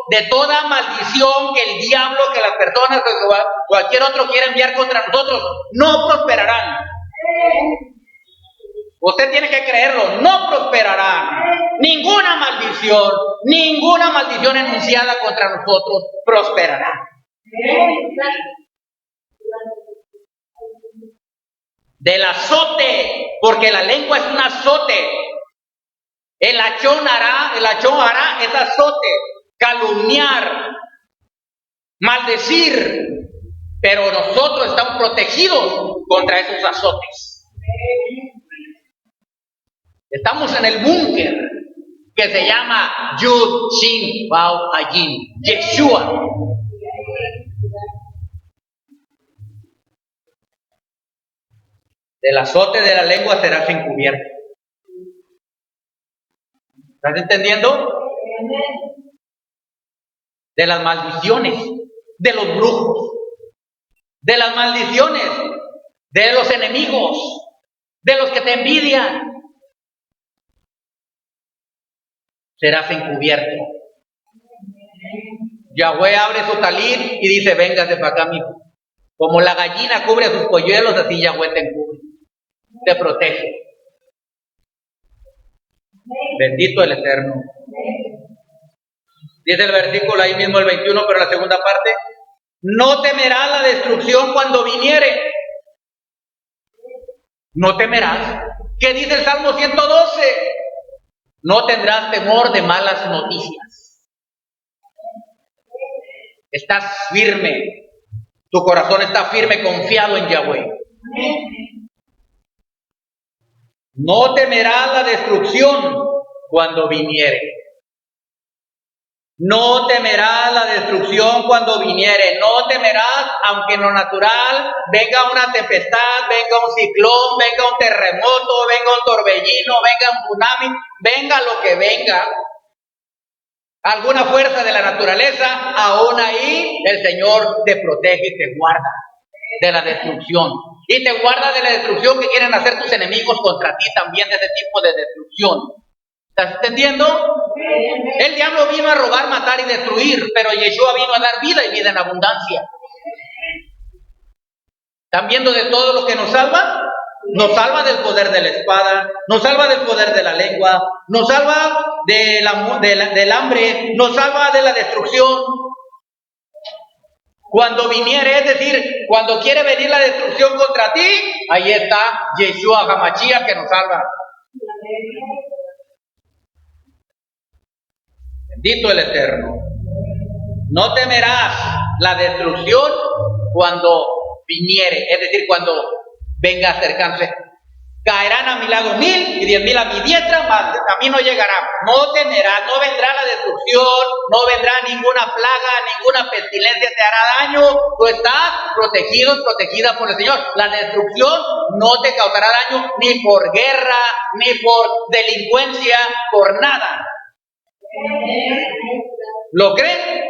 de toda maldición que el diablo, que las personas, que cualquier otro quiera enviar contra nosotros, no prosperarán. Usted tiene que creerlo, no prosperarán. Ninguna maldición enunciada contra nosotros prosperará. Del azote, porque la lengua es un azote. El achón hará es azote, calumniar, maldecir, pero nosotros estamos protegidos contra esos azotes. Estamos en el búnker que se llama Yud Shin Vav Ayin, Yeshua. Del azote de la lengua serás encubierto. ¿Estás entendiendo? De las maldiciones, de los brujos, de las maldiciones, de los enemigos, de los que te envidian, serás encubierto. Yahweh abre su talit y dice, véngase para acá, mijo. Como la gallina cubre a sus polluelos, así Yahweh te encubre, te protege. Bendito el Eterno. Dice el versículo ahí mismo, el 21, pero la segunda parte, no temerás la destrucción cuando viniere. No temerás. ¿Qué dice el Salmo 112? No tendrás temor de malas noticias. Estás firme. Tu corazón está firme, confiado en Yahweh. No temerás la destrucción cuando viniere. No temerás la destrucción cuando viniere. No temerás, aunque en lo natural venga una tempestad, venga un ciclón, venga un terremoto, venga un torbellino, venga un tsunami, venga lo que venga. Alguna fuerza de la naturaleza, aún ahí el Señor te protege y te guarda de la destrucción. Y te guarda de la destrucción que quieren hacer tus enemigos contra ti también, de ese tipo de destrucción. ¿Estás entendiendo? El diablo vino a robar, matar y destruir, pero Yeshua vino a dar vida y vida en abundancia. ¿Están viendo de todo lo que nos salva? Nos salva del poder de la espada, nos salva del poder de la lengua, nos salva del hambre, nos salva de la destrucción. Cuando viniere, es decir, cuando quiere venir la destrucción contra ti, ahí está Yeshua HaMashiach que nos salva. Bendito el Eterno. No temerás la destrucción cuando viniere, es decir, cuando venga acercándose. Caerán a mi lado 1000 y 10,000 a mi diestra, mas a mí no llegará. No temerás, no vendrá la destrucción, no vendrá ninguna plaga, ninguna pestilencia te hará daño. Tú estás protegido y protegida por el Señor. La destrucción no te causará daño ni por guerra, ni por delincuencia, por nada. ¿Lo creen?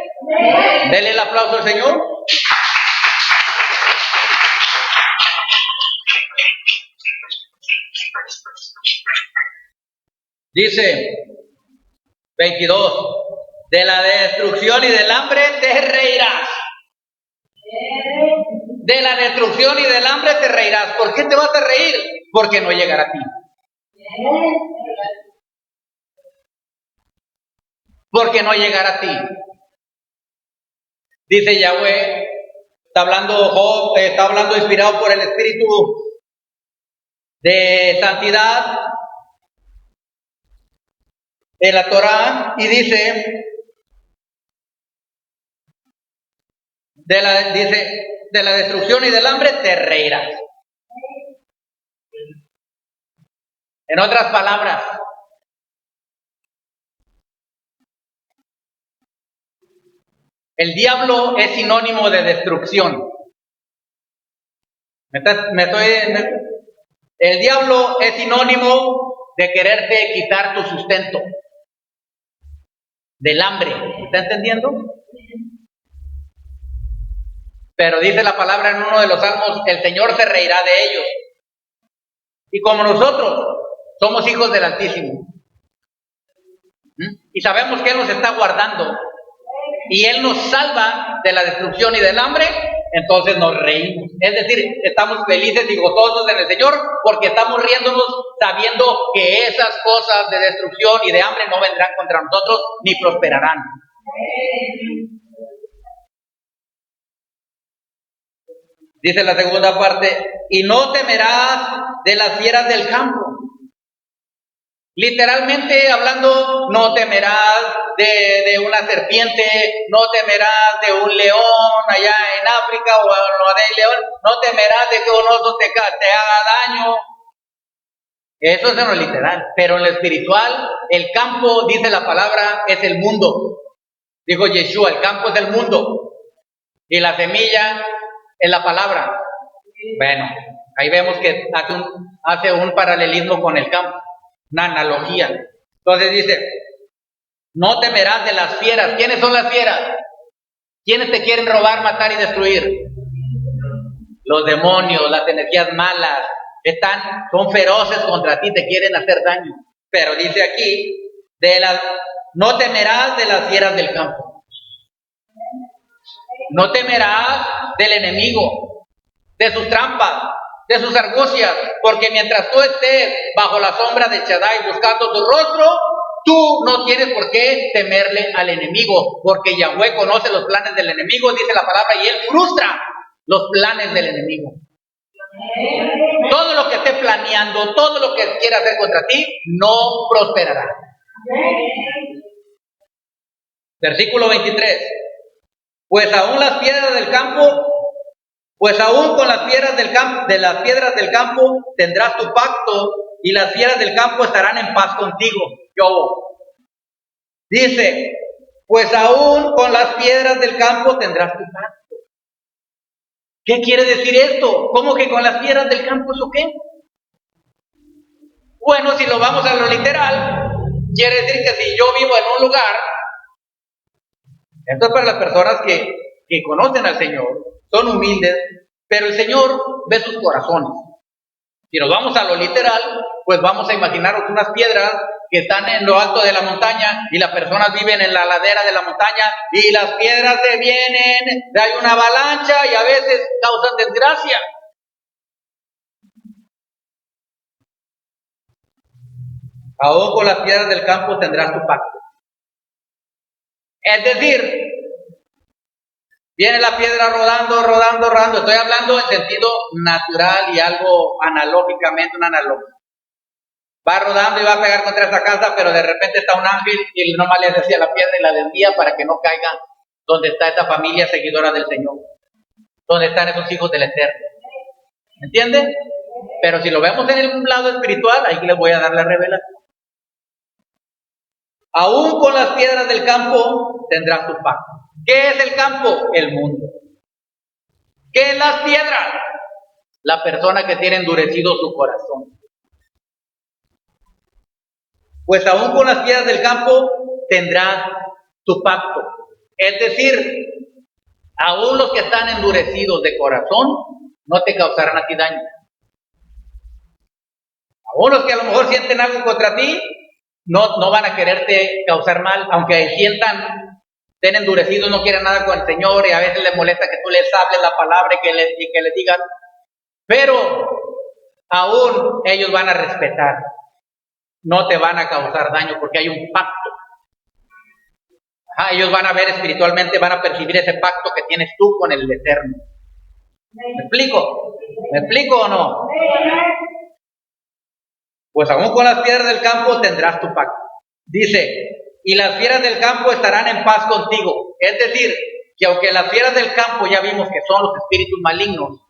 Denle el aplauso al Señor. Dice 22, de la destrucción y del hambre te reirás. De la destrucción y del hambre te reirás. ¿Por qué te vas a reír? Porque no llegará a ti. Porque no llegará a ti. Dice Yahweh, está hablando Job, está hablando inspirado por el Espíritu de santidad en la Torah, y dice, de la destrucción y del hambre te reirás. En otras palabras, el diablo es sinónimo de destrucción. El diablo es sinónimo de quererte quitar tu sustento, del hambre. ¿Está entendiendo? Pero dice la palabra en uno de los salmos, el Señor se reirá de ellos. Y como nosotros somos hijos del Altísimo, y sabemos que Él nos está guardando, y Él nos salva de la destrucción y del hambre, entonces nos reímos. Es decir, estamos felices y gozosos en el Señor, porque estamos riéndonos sabiendo que esas cosas de destrucción y de hambre no vendrán contra nosotros, ni prosperarán. Dice la segunda parte, y no temerás de las fieras del campo. Literalmente hablando, no temerás de una serpiente, no temerás de un león allá en África o de león, no temerás de que un oso te haga daño. Eso es en lo literal, pero en lo espiritual, el campo, dice la palabra, es el mundo. Dijo Yeshua, el campo es el mundo y la semilla es la palabra. Bueno, ahí vemos que hace un paralelismo con el campo, una analogía. Entonces dice, no temerás de las fieras. ¿Quiénes son las fieras? ¿Quiénes te quieren robar, matar y destruir? Los demonios, las energías malas, son feroces contra ti, te quieren hacer daño. Pero dice aquí, no temerás de las fieras del campo. No temerás del enemigo, de sus trampas, de sus argucias, porque mientras tú estés bajo la sombra de Shaddai buscando su rostro, tú no tienes por qué temerle al enemigo, porque Yahweh conoce los planes del enemigo, dice la palabra, y Él frustra los planes del enemigo. Todo lo que esté planeando, todo lo que quiera hacer contra ti, no prosperará. Versículo 23. Pues aún las piedras del campo, pues aún con las piedras del campo, de las piedras del campo tendrás tu pacto, y las fieras del campo estarán en paz contigo. Dice, pues aún con las piedras del campo tendrás tu pacto. ¿Qué quiere decir esto? ¿Cómo que con las piedras del campo eso qué? Bueno, si lo vamos a lo literal, quiere decir que si yo vivo en un lugar, esto es para las personas que conocen al Señor, son humildes, pero el Señor ve sus corazones. Si nos vamos a lo literal, pues vamos a imaginarnos unas piedras que están en lo alto de la montaña y las personas viven en la ladera de la montaña y las piedras se vienen, hay una avalancha y a veces causan desgracia. Aún con las piedras del campo tendrás tu pacto. Es decir, viene la piedra rodando. Estoy hablando en sentido natural y algo analógicamente, una analogía. Va rodando y va a pegar contra esa casa, pero de repente está un ángel y nomás le hace así a la piedra y la desvía para que no caiga donde está esa familia seguidora del Señor, donde están esos hijos del Eterno. ¿Entienden? Pero si lo vemos en el lado espiritual, ahí les voy a dar la revelación. Aún con las piedras del campo tendrás tu pacto. ¿Qué es el campo? El mundo. ¿Qué es las piedras? La persona que tiene endurecido su corazón. Pues aún con las piedras del campo tendrás tu pacto. Es decir, aún los que están endurecidos de corazón no te causarán a ti daño. Aún los que a lo mejor sienten algo contra ti no van a quererte causar mal, aunque estén endurecidos, no quieren nada con el Señor y a veces les molesta que tú les hables la palabra y que les digas, pero aún ellos van a respetar, no te van a causar daño porque hay un pacto. Ellos van a ver espiritualmente, van a percibir ese pacto que tienes tú con el Eterno. ¿Me explico? ¿Me explico o no? Pues aún con las piedras del campo tendrás tu pacto. Dice, y las fieras del campo estarán en paz contigo. Es decir, que aunque las fieras del campo ya vimos que son los espíritus malignos,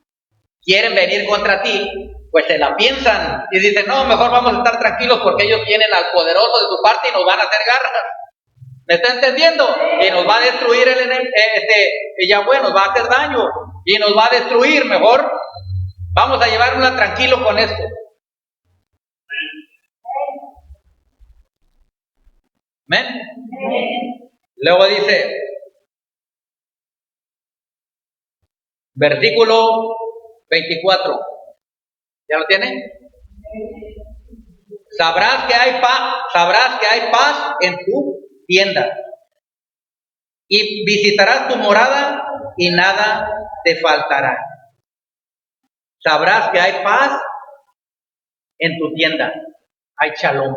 quieren venir contra ti, pues se la piensan y dicen, no, mejor vamos a estar tranquilos porque ellos tienen al poderoso de su parte y nos van a hacer garras. ¿Me está entendiendo? Y nos va a destruir Yahweh nos va a hacer daño y nos va a destruir. Mejor vamos a llevárnosla tranquilo con esto. ¿Amén? Luego dice, versículo 24. ¿Ya lo tiene? Sabrás que hay paz en tu tienda. Y visitarás tu morada y nada te faltará. Sabrás que hay paz en tu tienda. Hay shalom.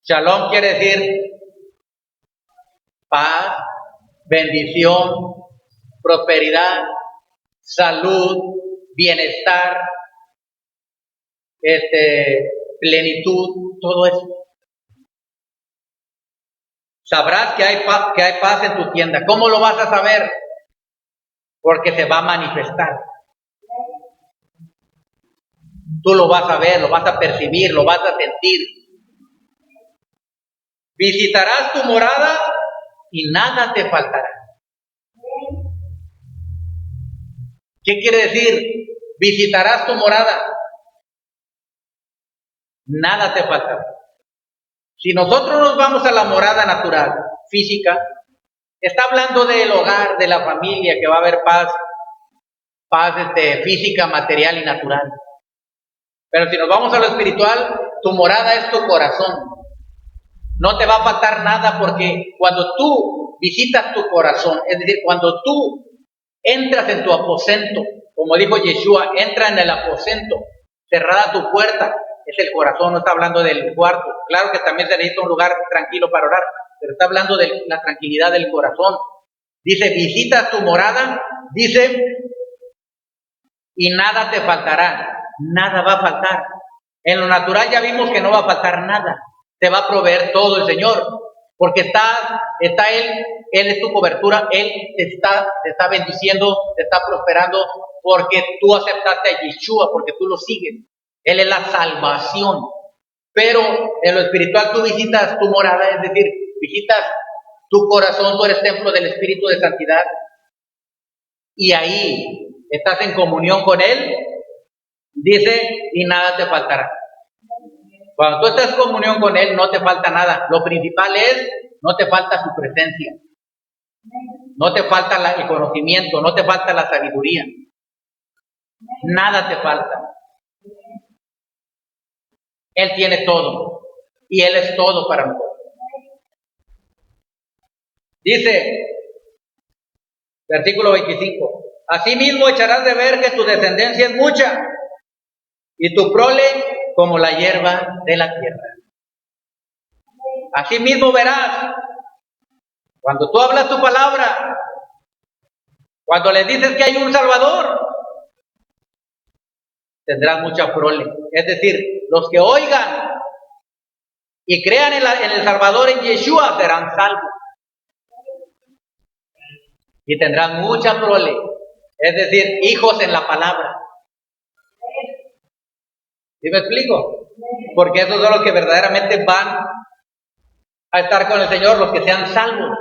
Shalom quiere decir paz, bendición, prosperidad, salud, bienestar, plenitud, todo eso. Sabrás que hay paz en tu tienda. ¿Cómo lo vas a saber? Porque se va a manifestar. Tú lo vas a ver, lo vas a percibir, lo vas a sentir. Visitarás tu morada y nada te faltará. ¿Qué quiere decir? Visitarás tu morada. Nada te faltará. Si nosotros nos vamos a la morada natural, física, está hablando del hogar, de la familia, que va a haber paz física, material y natural. Pero si nos vamos a lo espiritual, tu morada es tu corazón. No te va a faltar nada porque cuando tú visitas tu corazón, es decir, cuando tú entras en tu aposento, como dijo Yeshua, entra en el aposento, cerrada tu puerta, es el corazón, no está hablando del cuarto. Claro que también se necesita un lugar tranquilo para orar, pero está hablando de la tranquilidad del corazón. Dice, visita tu morada, dice, y nada te faltará, nada va a faltar. En lo natural ya vimos que no va a faltar nada, te va a proveer todo el Señor, porque está Él es tu cobertura, Él te está bendiciendo, te está prosperando, porque tú aceptaste a Yeshua, porque tú lo sigues. Él es la salvación. Pero en lo espiritual tú visitas tu morada, es decir, visitas tu corazón, tú eres templo del Espíritu de Santidad, y ahí estás en comunión con Él, dice, y nada te faltará. Cuando tú estás en comunión con Él, no te falta nada. Lo principal es, no te falta su presencia. No te falta el conocimiento, no te falta la sabiduría. Nada te falta. Él tiene todo. Y Él es todo para nosotros. Dice, versículo 25. Asimismo echarás de ver que tu descendencia es mucha, y tu prole como la hierba de la tierra. Asimismo verás, cuando tú hablas tu palabra, cuando les dices que hay un Salvador, tendrás mucha prole. Es decir, los que oigan y crean en el Salvador, en Yeshua, serán salvos. Y tendrán mucha prole. Es decir, hijos en la palabra. ¿Sí me explico? Porque esos son los que verdaderamente van a estar con el Señor, los que sean salvos.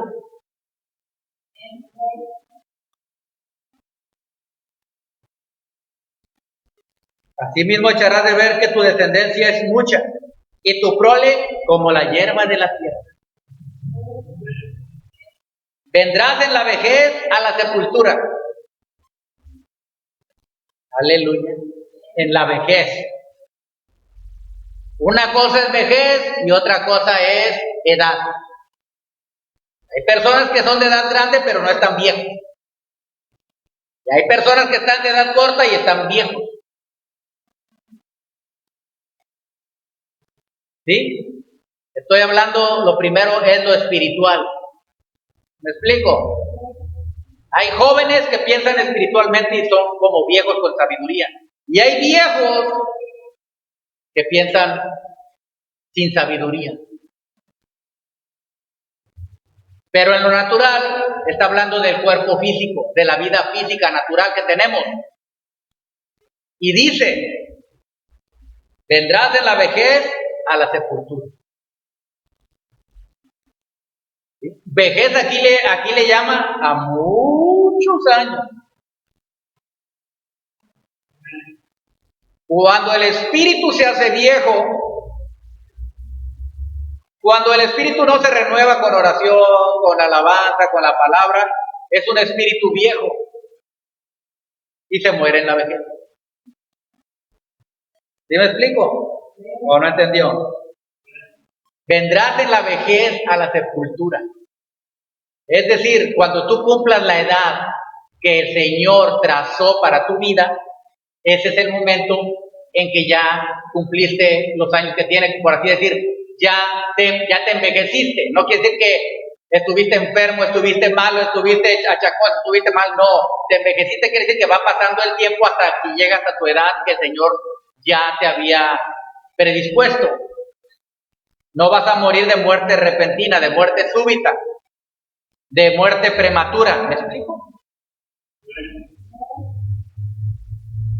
Asimismo echarás de ver que tu descendencia es mucha, y tu prole como la hierba de la tierra. Vendrás en la vejez a la sepultura. Aleluya. En la vejez. Una cosa es vejez y otra cosa es edad. Hay personas que son de edad grande pero no están viejos. Y hay personas que están de edad corta y están viejos. ¿Sí? Estoy hablando, lo primero es lo espiritual. ¿Me explico? Hay jóvenes que piensan espiritualmente y son como viejos con sabiduría. Y hay viejos que piensan sin sabiduría. Pero en lo natural está hablando del cuerpo físico, de la vida física natural que tenemos. Y dice, vendrás en la vejez a la sepultura. ¿Sí? Vejez aquí le llama a muchos años. Cuando el espíritu se hace viejo, cuando el espíritu no se renueva con oración, con alabanza, con la palabra, es un espíritu viejo y se muere en la vejez. ¿Sí me explico? ¿O no entendió? Vendrás en la vejez a la sepultura. Es decir, cuando tú cumplas la edad que el Señor trazó para tu vida, ese es el momento en que ya cumpliste los años que tienes, por así decir, ya te envejeciste. No quiere decir que estuviste enfermo, estuviste malo, estuviste achacoso, estuviste mal. No, te envejeciste quiere decir que va pasando el tiempo hasta que llegas a tu edad que el Señor ya te había predispuesto. No vas a morir de muerte repentina, de muerte súbita, de muerte prematura. ¿Me explico?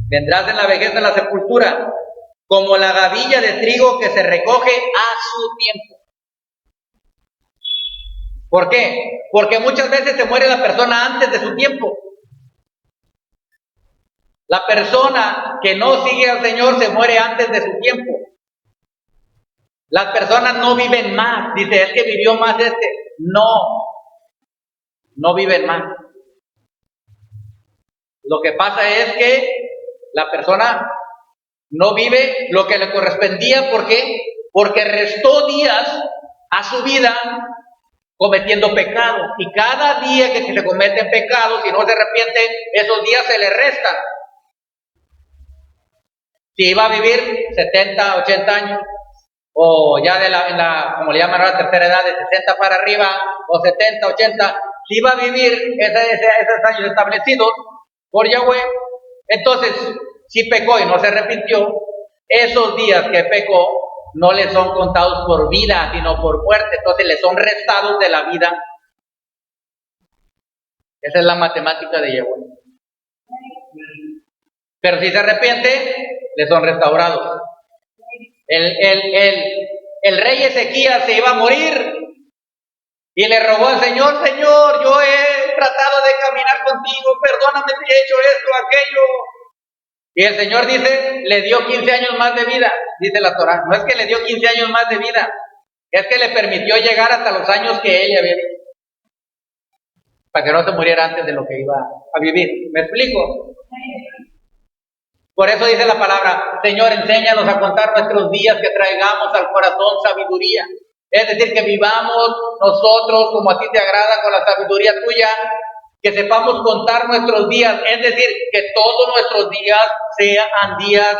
Vendrás en la vejez de la sepultura, como la gavilla de trigo que se recoge a su tiempo. ¿Por qué? Porque muchas veces se muere la persona antes de su tiempo. La persona que no sigue al Señor se muere antes de su tiempo. Las personas no viven más. Dice, es que vivió más este. No viven más. Lo que pasa es que la persona no vive lo que le correspondía. ¿Por qué? Porque restó días a su vida cometiendo pecado. Y cada día que se cometen pecados, si no se arrepiente, esos días se le restan. Si iba a vivir 70, 80 años, o ya como le llaman ahora, tercera edad, de 60 para arriba, o 70, 80, si iba a vivir esos años establecidos por Yahweh, entonces, si pecó y no se arrepintió, esos días que pecó no le son contados por vida, sino por muerte, entonces le son restados de la vida. Esa es la matemática de Yahweh. Pero si se arrepiente, le son restaurados. El rey Ezequías se iba a morir y le rogó al Señor, Señor, yo he tratado de caminar contigo, perdóname si he hecho esto, aquello. Y el Señor dice, le dio 15 años más de vida, dice la Torá. No es que le dio 15 años más de vida, es que le permitió llegar hasta los años que ella había vivido, para que no se muriera antes de lo que iba a vivir. ¿Me explico? Por eso dice la palabra, Señor, enséñanos a contar nuestros días, que traigamos al corazón sabiduría. Es decir, que vivamos nosotros como a ti te agrada, con la sabiduría tuya, que sepamos contar nuestros días, es decir, que todos nuestros días sean días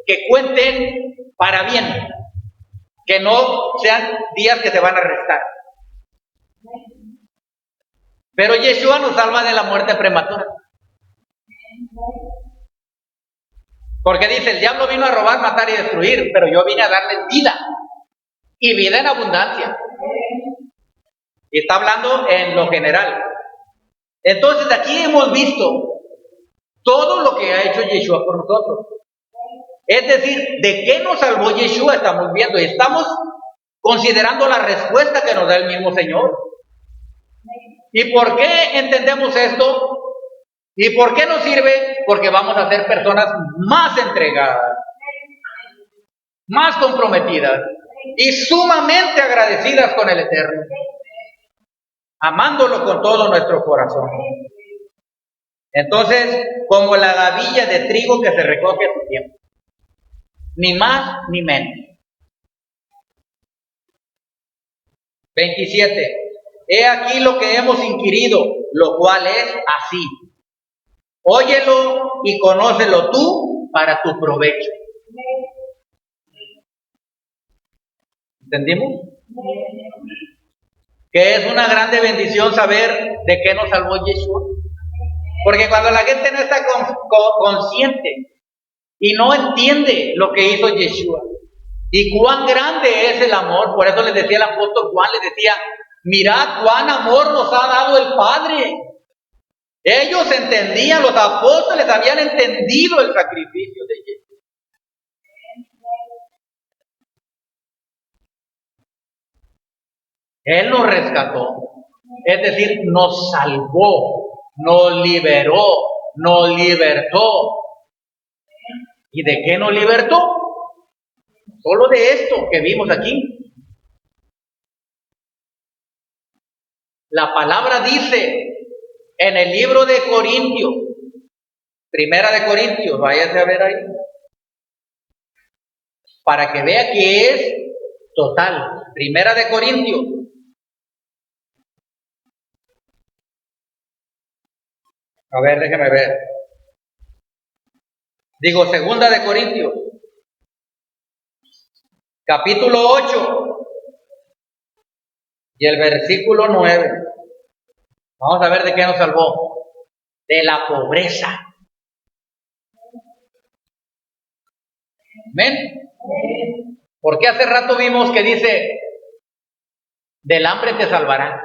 que cuenten para bien, que no sean días que se van a restar. Pero Yeshua nos salva de la muerte prematura. Porque dice, el diablo vino a robar, matar y destruir, pero yo vine a darles vida, y vida en abundancia. Y está hablando en lo general. Entonces aquí hemos visto todo lo que ha hecho Yeshua por nosotros. Es decir, ¿de qué nos salvó Yeshua? Estamos viendo y estamos considerando la respuesta que nos da el mismo Señor. ¿Y por qué entendemos esto? ¿Y por qué nos sirve? Porque vamos a ser personas más entregadas. más comprometidas y sumamente agradecidas con el Eterno, amándolo con todo nuestro corazón. Entonces, como la gavilla de trigo que se recoge a su tiempo, ni más ni menos. 27. He aquí lo que hemos inquirido, lo cual es así. Óyelo y conócelo tú para tu provecho. ¿Entendimos? Que es una grande bendición saber de qué nos salvó Yeshua. Porque cuando la gente no está consciente y no entiende lo que hizo Yeshua y cuán grande es el amor, por eso les decía el apóstol Juan, les decía, mirad cuán amor nos ha dado el Padre. Ellos entendían, los apóstoles habían entendido el sacrificio de Yeshua. Él nos rescató, es decir, nos salvó, nos liberó, nos libertó. ¿Y de qué nos libertó? Solo de esto que vimos aquí. La palabra dice en el libro de Corintios, Primera de Corintios, váyase a ver ahí, para que vea que es total. Primera de Corintios. A ver, déjeme ver. Digo, Segunda de Corintios, capítulo 8 y el versículo 9. Vamos a ver de qué nos salvó. De la pobreza. ¿Amén? Porque hace rato vimos que dice, del hambre te salvará.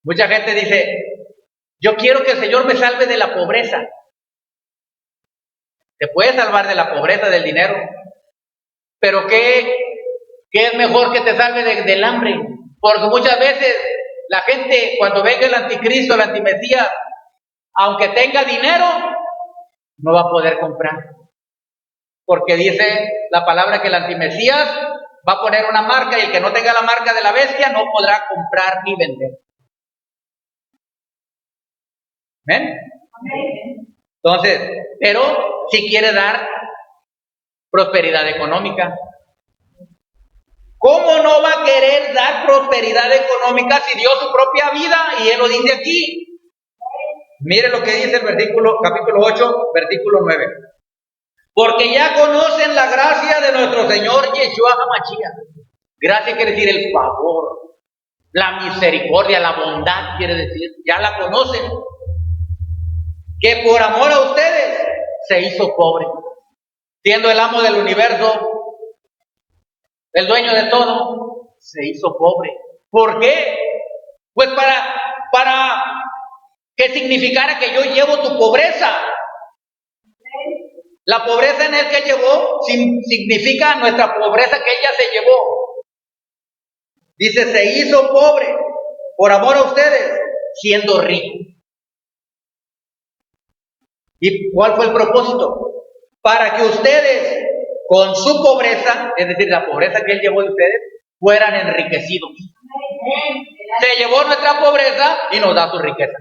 Mucha gente dice, yo quiero que el Señor me salve de la pobreza. Te puede salvar de la pobreza, del dinero. Pero ¿qué es mejor que te salve del hambre? Porque muchas veces la gente, cuando venga el anticristo, el antimesías, aunque tenga dinero, no va a poder comprar. Porque dice la palabra que el antimesías va a poner una marca y el que no tenga la marca de la bestia no podrá comprar ni vender. ¿Ven? Entonces, pero si quiere dar prosperidad económica. ¿Cómo no va a querer dar prosperidad económica si dio su propia vida? Y él lo dice aquí. Mire lo que dice el versículo, capítulo 8, versículo 9. Porque ya conocen la gracia de nuestro Señor Yeshua HaMashiach. Gracia quiere decir el favor, la misericordia, la bondad quiere decir, ya la conocen. Que por amor a ustedes se hizo pobre, siendo el amo del universo, el dueño de todo, se hizo pobre. ¿Por qué? Pues para que significara que yo llevo tu pobreza. La pobreza en el que llevó significa nuestra pobreza que ella se llevó. Dice, se hizo pobre por amor a ustedes, siendo rico. ¿Y cuál fue el propósito? Para que ustedes, con su pobreza, es decir, la pobreza que él llevó de ustedes, fueran enriquecidos. Se llevó nuestra pobreza y nos da su riqueza.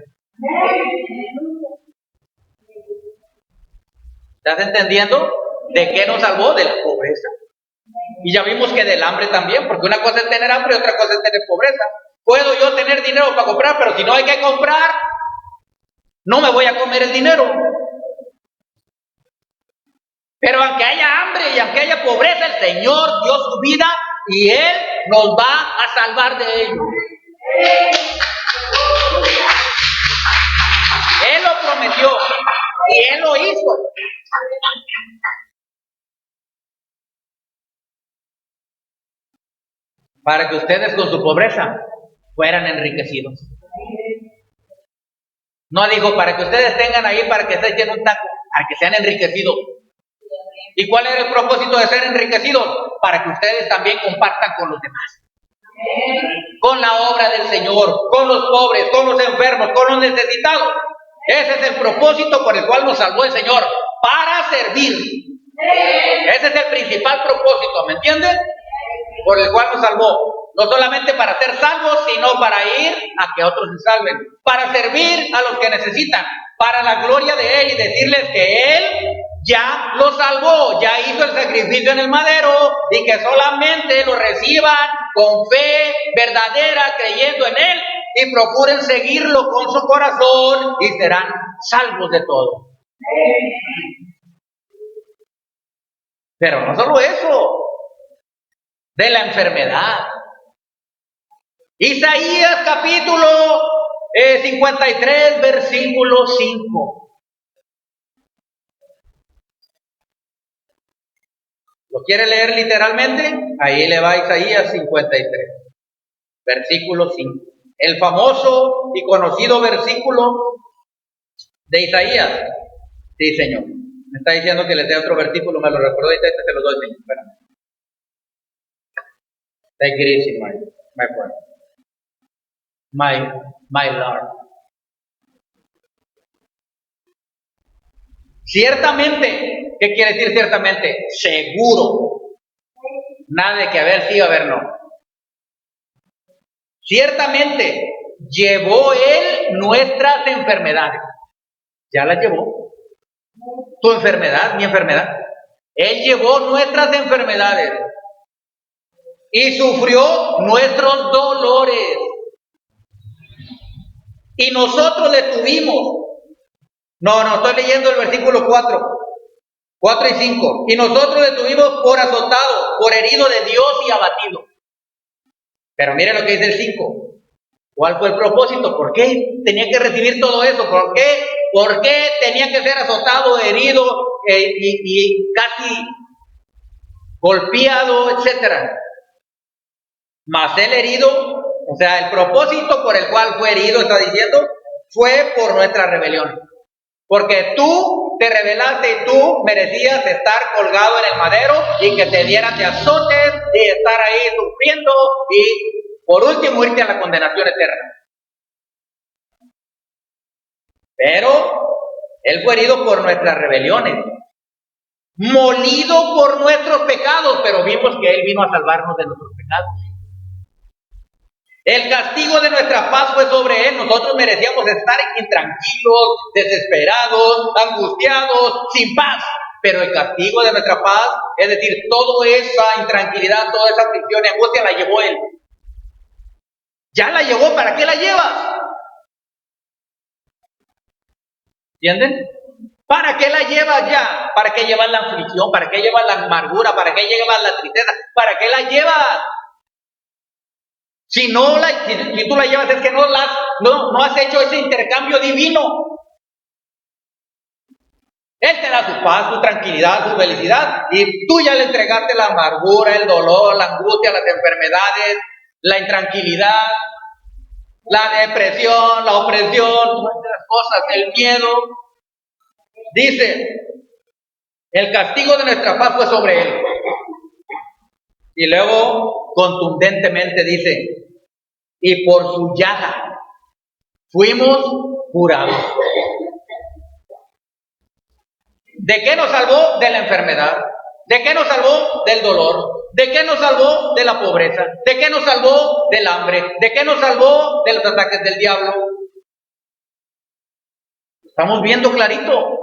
¿Estás entendiendo? ¿De qué nos salvó? De la pobreza. Y ya vimos que del hambre también, porque una cosa es tener hambre y otra cosa es tener pobreza. Puedo yo tener dinero para comprar, pero si no hay que comprar, no me voy a comer el dinero. Pero aunque haya hambre y aunque haya pobreza, el Señor dio su vida y Él nos va a salvar de ello. Él lo prometió y Él lo hizo. Para que ustedes con su pobreza fueran enriquecidos. No dijo para que ustedes tengan ahí para que se echen un taco, para que sean enriquecidos. ¿Y cuál era el propósito de ser enriquecidos? Para que ustedes también compartan con los demás. Con la obra del Señor, con los pobres, con los enfermos, con los necesitados. Ese es el propósito por el cual nos salvó el Señor, para servir. Ese es el principal propósito, ¿me entienden? Por el cual nos salvó. No solamente para ser salvos, sino para ir a que otros se salven. Para servir a los que necesitan. Para la gloria de Él y decirles que Él ya los salvó, ya hizo el sacrificio en el madero y que solamente lo reciban con fe verdadera, creyendo en Él y procuren seguirlo con su corazón y serán salvos de todo. Pero no solo eso, de la enfermedad. Isaías capítulo 53, versículo 5. ¿Lo quiere leer literalmente? Ahí le va Isaías 53, versículo 5. El famoso y conocido versículo de Isaías. Sí, Señor. Me está diciendo que les dé otro versículo, me lo recuerdo ahorita, se los doy, Señor. Espérame. Take it easy, my friend. My Lord. Ciertamente, ¿qué quiere decir ciertamente? Seguro. Nada de que a ver sí o a ver no. Ciertamente, llevó Él nuestras enfermedades. Ya las llevó. Tu enfermedad, mi enfermedad. Él llevó nuestras enfermedades y sufrió nuestros dolores. Y nosotros le tuvimos. No, estoy leyendo el versículo 4 y 5. Y nosotros le tuvimos por azotado, por herido de Dios y abatido. Pero miren lo que dice el 5. ¿Cuál fue el propósito? ¿Por qué tenía que recibir todo eso? ¿Por qué tenía que ser azotado, herido y casi golpeado, etcétera? Mas el herido, o sea, el propósito por el cual fue herido, está diciendo, fue por nuestra rebelión. Porque tú te rebelaste y tú merecías estar colgado en el madero y que te dieran de azotes y estar ahí sufriendo y por último irte a la condenación eterna. Pero Él fue herido por nuestras rebeliones, molido por nuestros pecados, pero vimos que Él vino a salvarnos de nuestros pecados. El castigo de nuestra paz fue sobre Él. Nosotros merecíamos estar intranquilos, desesperados, angustiados, sin paz. Pero el castigo de nuestra paz, es decir, toda esa intranquilidad, toda esa aflicción y angustia la llevó Él. Ya la llevó, ¿para qué la llevas? ¿Entienden? ¿Para qué la llevas ya? ¿Para qué llevas la aflicción? ¿Para qué llevas la amargura? ¿Para qué llevas la tristeza? ¿Para qué la llevas? Si tú la llevas es que no has hecho ese intercambio divino. Él te da su paz, su tranquilidad, su felicidad, y tú ya le entregaste la amargura, el dolor, la angustia, las enfermedades, la intranquilidad, la depresión, la opresión, todas esas cosas, el miedo. Dice, el castigo de nuestra paz fue sobre Él. Y luego, contundentemente dice, y por su llaga fuimos curados. ¿De qué nos salvó? De la enfermedad. ¿De qué nos salvó? Del dolor. ¿De qué nos salvó? De la pobreza. ¿De qué nos salvó? Del hambre. ¿De qué nos salvó? De los ataques del diablo. Estamos viendo clarito.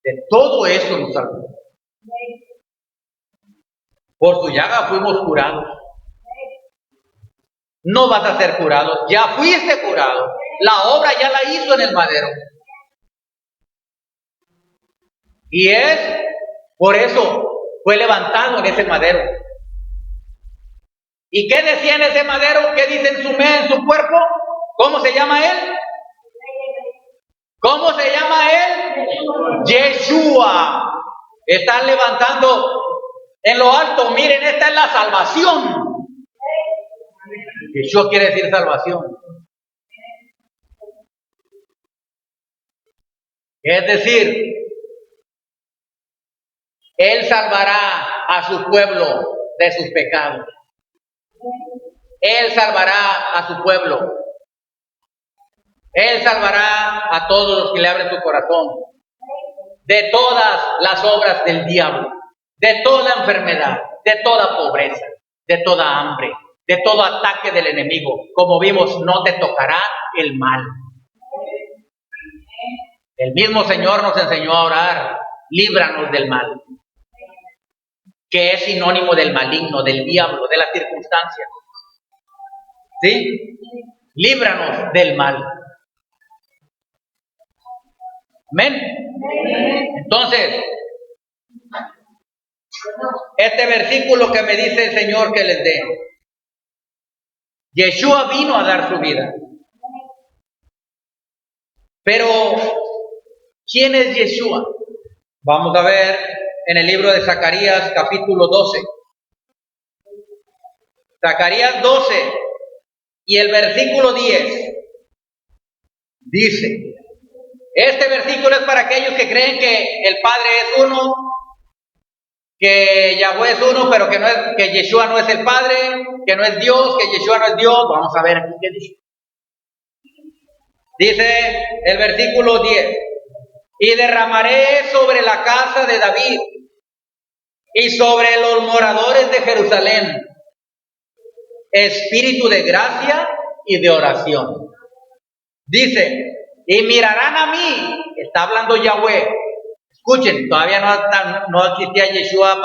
De todo eso nos salvó. Por su llaga fuimos curados. No vas a ser curado, ya fuiste curado. La obra ya la hizo en el madero. Y por eso fue levantado en ese madero. ¿Y qué decía en ese madero? ¿Qué dice en su cuerpo? ¿Cómo se llama él? ¿Cómo se llama él? Yeshua. Están levantando en lo alto. Miren, esta es la salvación. Yeshua quiere decir salvación. Es decir, Él salvará a su pueblo de sus pecados. Él salvará a su pueblo. Él salvará a todos los que le abren su corazón de todas las obras del diablo, de toda enfermedad, de toda pobreza, de toda hambre, de todo ataque del enemigo. Como vimos, no te tocará el mal. El mismo Señor nos enseñó a orar, líbranos del mal, que es sinónimo del maligno, del diablo, de las circunstancias. ¿Sí? Líbranos del mal. Amén. Entonces, este versículo que me dice el Señor que les dé. Yeshua vino a dar su vida. Pero, ¿quién es Yeshua? Vamos a ver en el libro de Zacarías, capítulo 12. Zacarías 12 y el versículo 10 dice, este versículo es para aquellos que creen que el Padre es uno, que Yahweh es uno, pero que Yeshua no es el Padre, que no es Dios, que Yeshua no es Dios. Vamos a ver aquí qué dice. Dice el versículo 10, y derramaré sobre la casa de David y sobre los moradores de Jerusalén espíritu de gracia y de oración. Dice, y mirarán a mí, está hablando Yahweh. Escuchen, todavía no existía Yeshua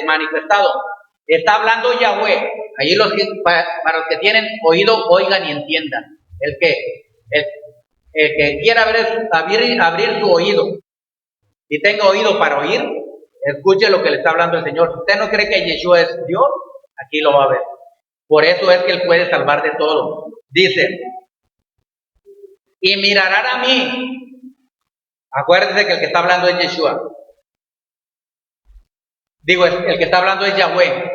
manifestado. Está hablando Yahweh. Ahí para los que tienen oído, oigan y entiendan. El que quiera abrir su oído y tenga oído para oír, escuche lo que le está hablando el Señor. Si usted no cree que Yeshua es Dios, aquí lo va a ver. Por eso es que Él puede salvar de todo. Dice, y mirarán a mí. Acuérdense que el que está hablando es Yeshua. Digo, el que está hablando es Yahweh,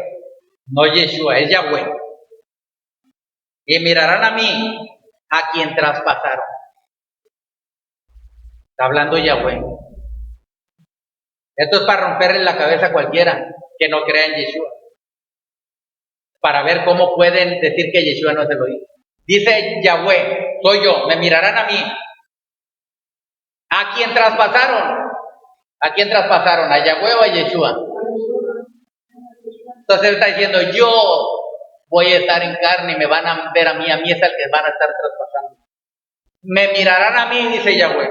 no Yeshua, es Yahweh. Y mirarán a mí, a quien traspasaron. Está hablando Yahweh. Esto es para romperle la cabeza a cualquiera que no crea en Yeshua. Para ver cómo pueden decir que Yeshua no se lo hizo. Dice Yahweh, soy yo, me mirarán a mí. ¿A quién traspasaron? ¿A quién traspasaron? ¿A Yahweh o a Yeshua? Entonces él está diciendo, yo voy a estar en carne y me van a ver a mí es el que van a estar traspasando. Me mirarán a mí, dice Yahweh.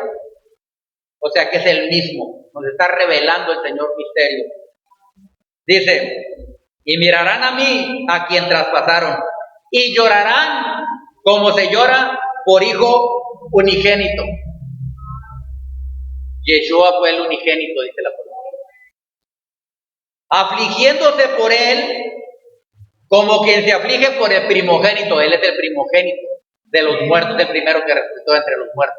O sea que es el mismo, nos está revelando el Señor misterio. Dice, y mirarán a mí, a quien traspasaron, y llorarán como se llora por hijo unigénito. Yeshua fue el unigénito, dice la palabra. Afligiéndose por él, como quien se aflige por el primogénito. Él es el primogénito de los muertos, el primero que resucitó entre los muertos.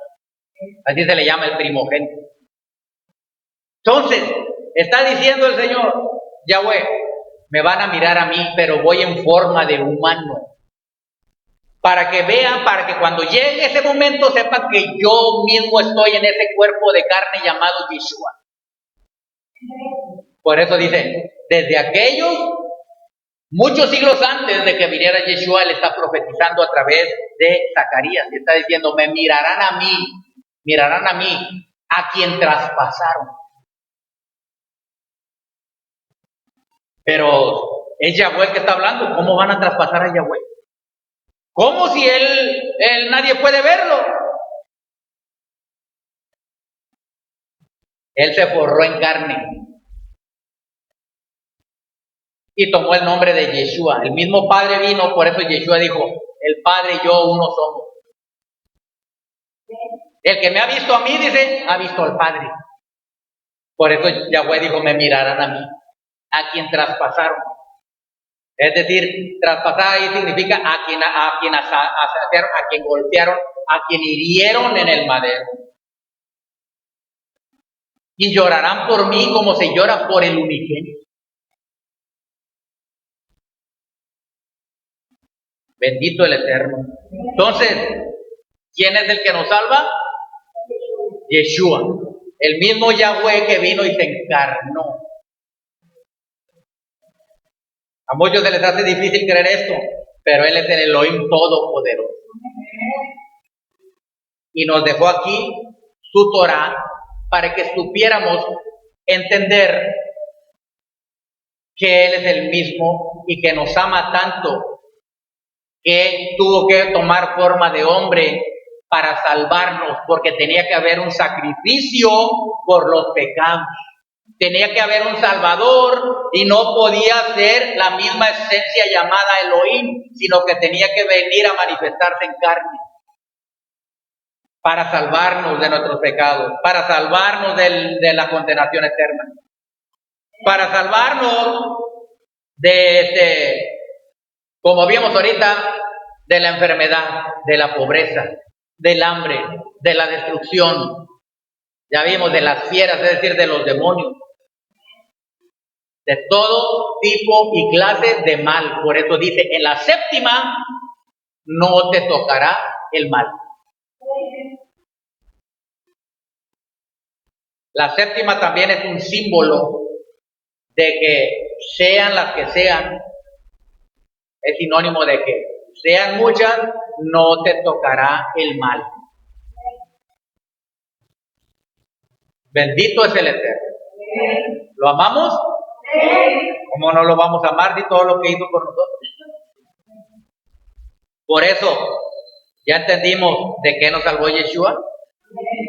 Así se le llama el primogénito. Entonces, está diciendo el Señor, Yahweh, me van a mirar a mí, pero voy en forma de humano. Para que vean, para que cuando llegue ese momento sepan que yo mismo estoy en ese cuerpo de carne llamado Yeshua. Por eso dice, desde aquellos, muchos siglos antes de que viniera Yeshua, él está profetizando a través de Zacarías. Y está diciendo, me mirarán a mí, a quien traspasaron. Pero es Yahweh el que está hablando. ¿Cómo van a traspasar a Yahweh? ¿Cómo si él nadie puede verlo? Él se forró en carne y tomó el nombre de Yeshua. El mismo Padre vino, por eso Yeshua dijo, el Padre y yo uno somos. El que me ha visto a mí, dice, ha visto al Padre. Por eso Yahweh dijo, me mirarán a mí, a quien traspasaron. Es decir, traspasar ahí significa a quien golpearon, a quien hirieron en el madero. Y llorarán por mí como se llora por el unigénito. Bendito el Eterno. Entonces, ¿quién es el que nos salva? Yeshua. El mismo Yahweh que vino y se encarnó. A muchos se les hace difícil creer esto, pero Él es el Elohim Todopoderoso. y nos dejó aquí su Torah para que supiéramos entender que Él es el mismo y que nos ama tanto que tuvo que tomar forma de hombre para salvarnos, porque tenía que haber un sacrificio por los pecados. Tenía que haber un Salvador y no podía ser la misma esencia llamada Elohim, sino que tenía que venir a manifestarse en carne para salvarnos de nuestros pecados, para salvarnos de la condenación eterna, para salvarnos de como vimos ahorita, de la enfermedad, de la pobreza, del hambre, de la destrucción. Ya vimos de las fieras, es decir, de los demonios, de todo tipo y clase de mal. Por eso dice, en la séptima no te tocará el mal. La séptima también es un símbolo de que sean las que sean, es sinónimo de que sean muchas, no te tocará el mal. Bendito es el Eterno. ¿Lo amamos? ¿Cómo no lo vamos a amar de todo lo que hizo por nosotros? Por eso, ya entendimos de qué nos salvó Yeshua.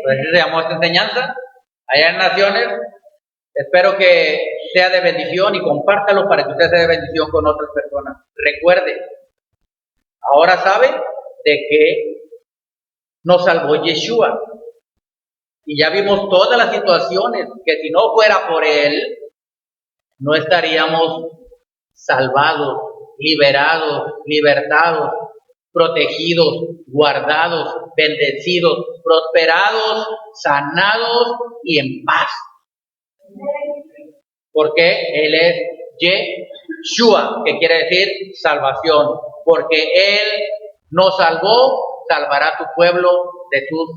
Pues se llamó esta enseñanza. Allá en Naciones, espero que sea de bendición y compártalo para que usted sea de bendición con otras personas. Recuerde, ahora sabe de qué nos salvó Yeshua. Y ya vimos todas las situaciones que si no fuera por Él, no estaríamos salvados, liberados, libertados, protegidos, guardados, bendecidos, prosperados, sanados y en paz. Porque Él es Yeshua, que quiere decir salvación. Porque Él nos salvó, salvará a tu pueblo de tus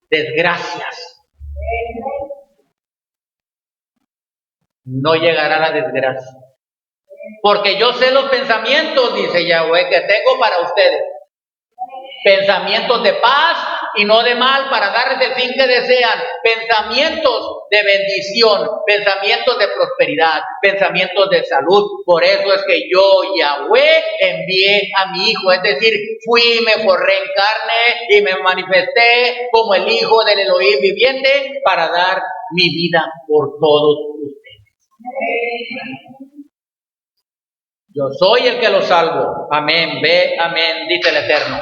desgracias. No llegará la desgracia. Porque yo sé los pensamientos, dice Yahweh, que tengo para ustedes. Pensamientos de paz y no de mal, para darles el fin que desean. Pensamientos de bendición, pensamientos de prosperidad, pensamientos de salud. Por eso es que yo, Yahweh, envié a mi Hijo. Es decir, fui, me forré en carne y me manifesté como el Hijo del Elohim viviente para dar mi vida por todos ustedes. Yo soy el que los salvo. Amén, ve, amén, dice el Eterno.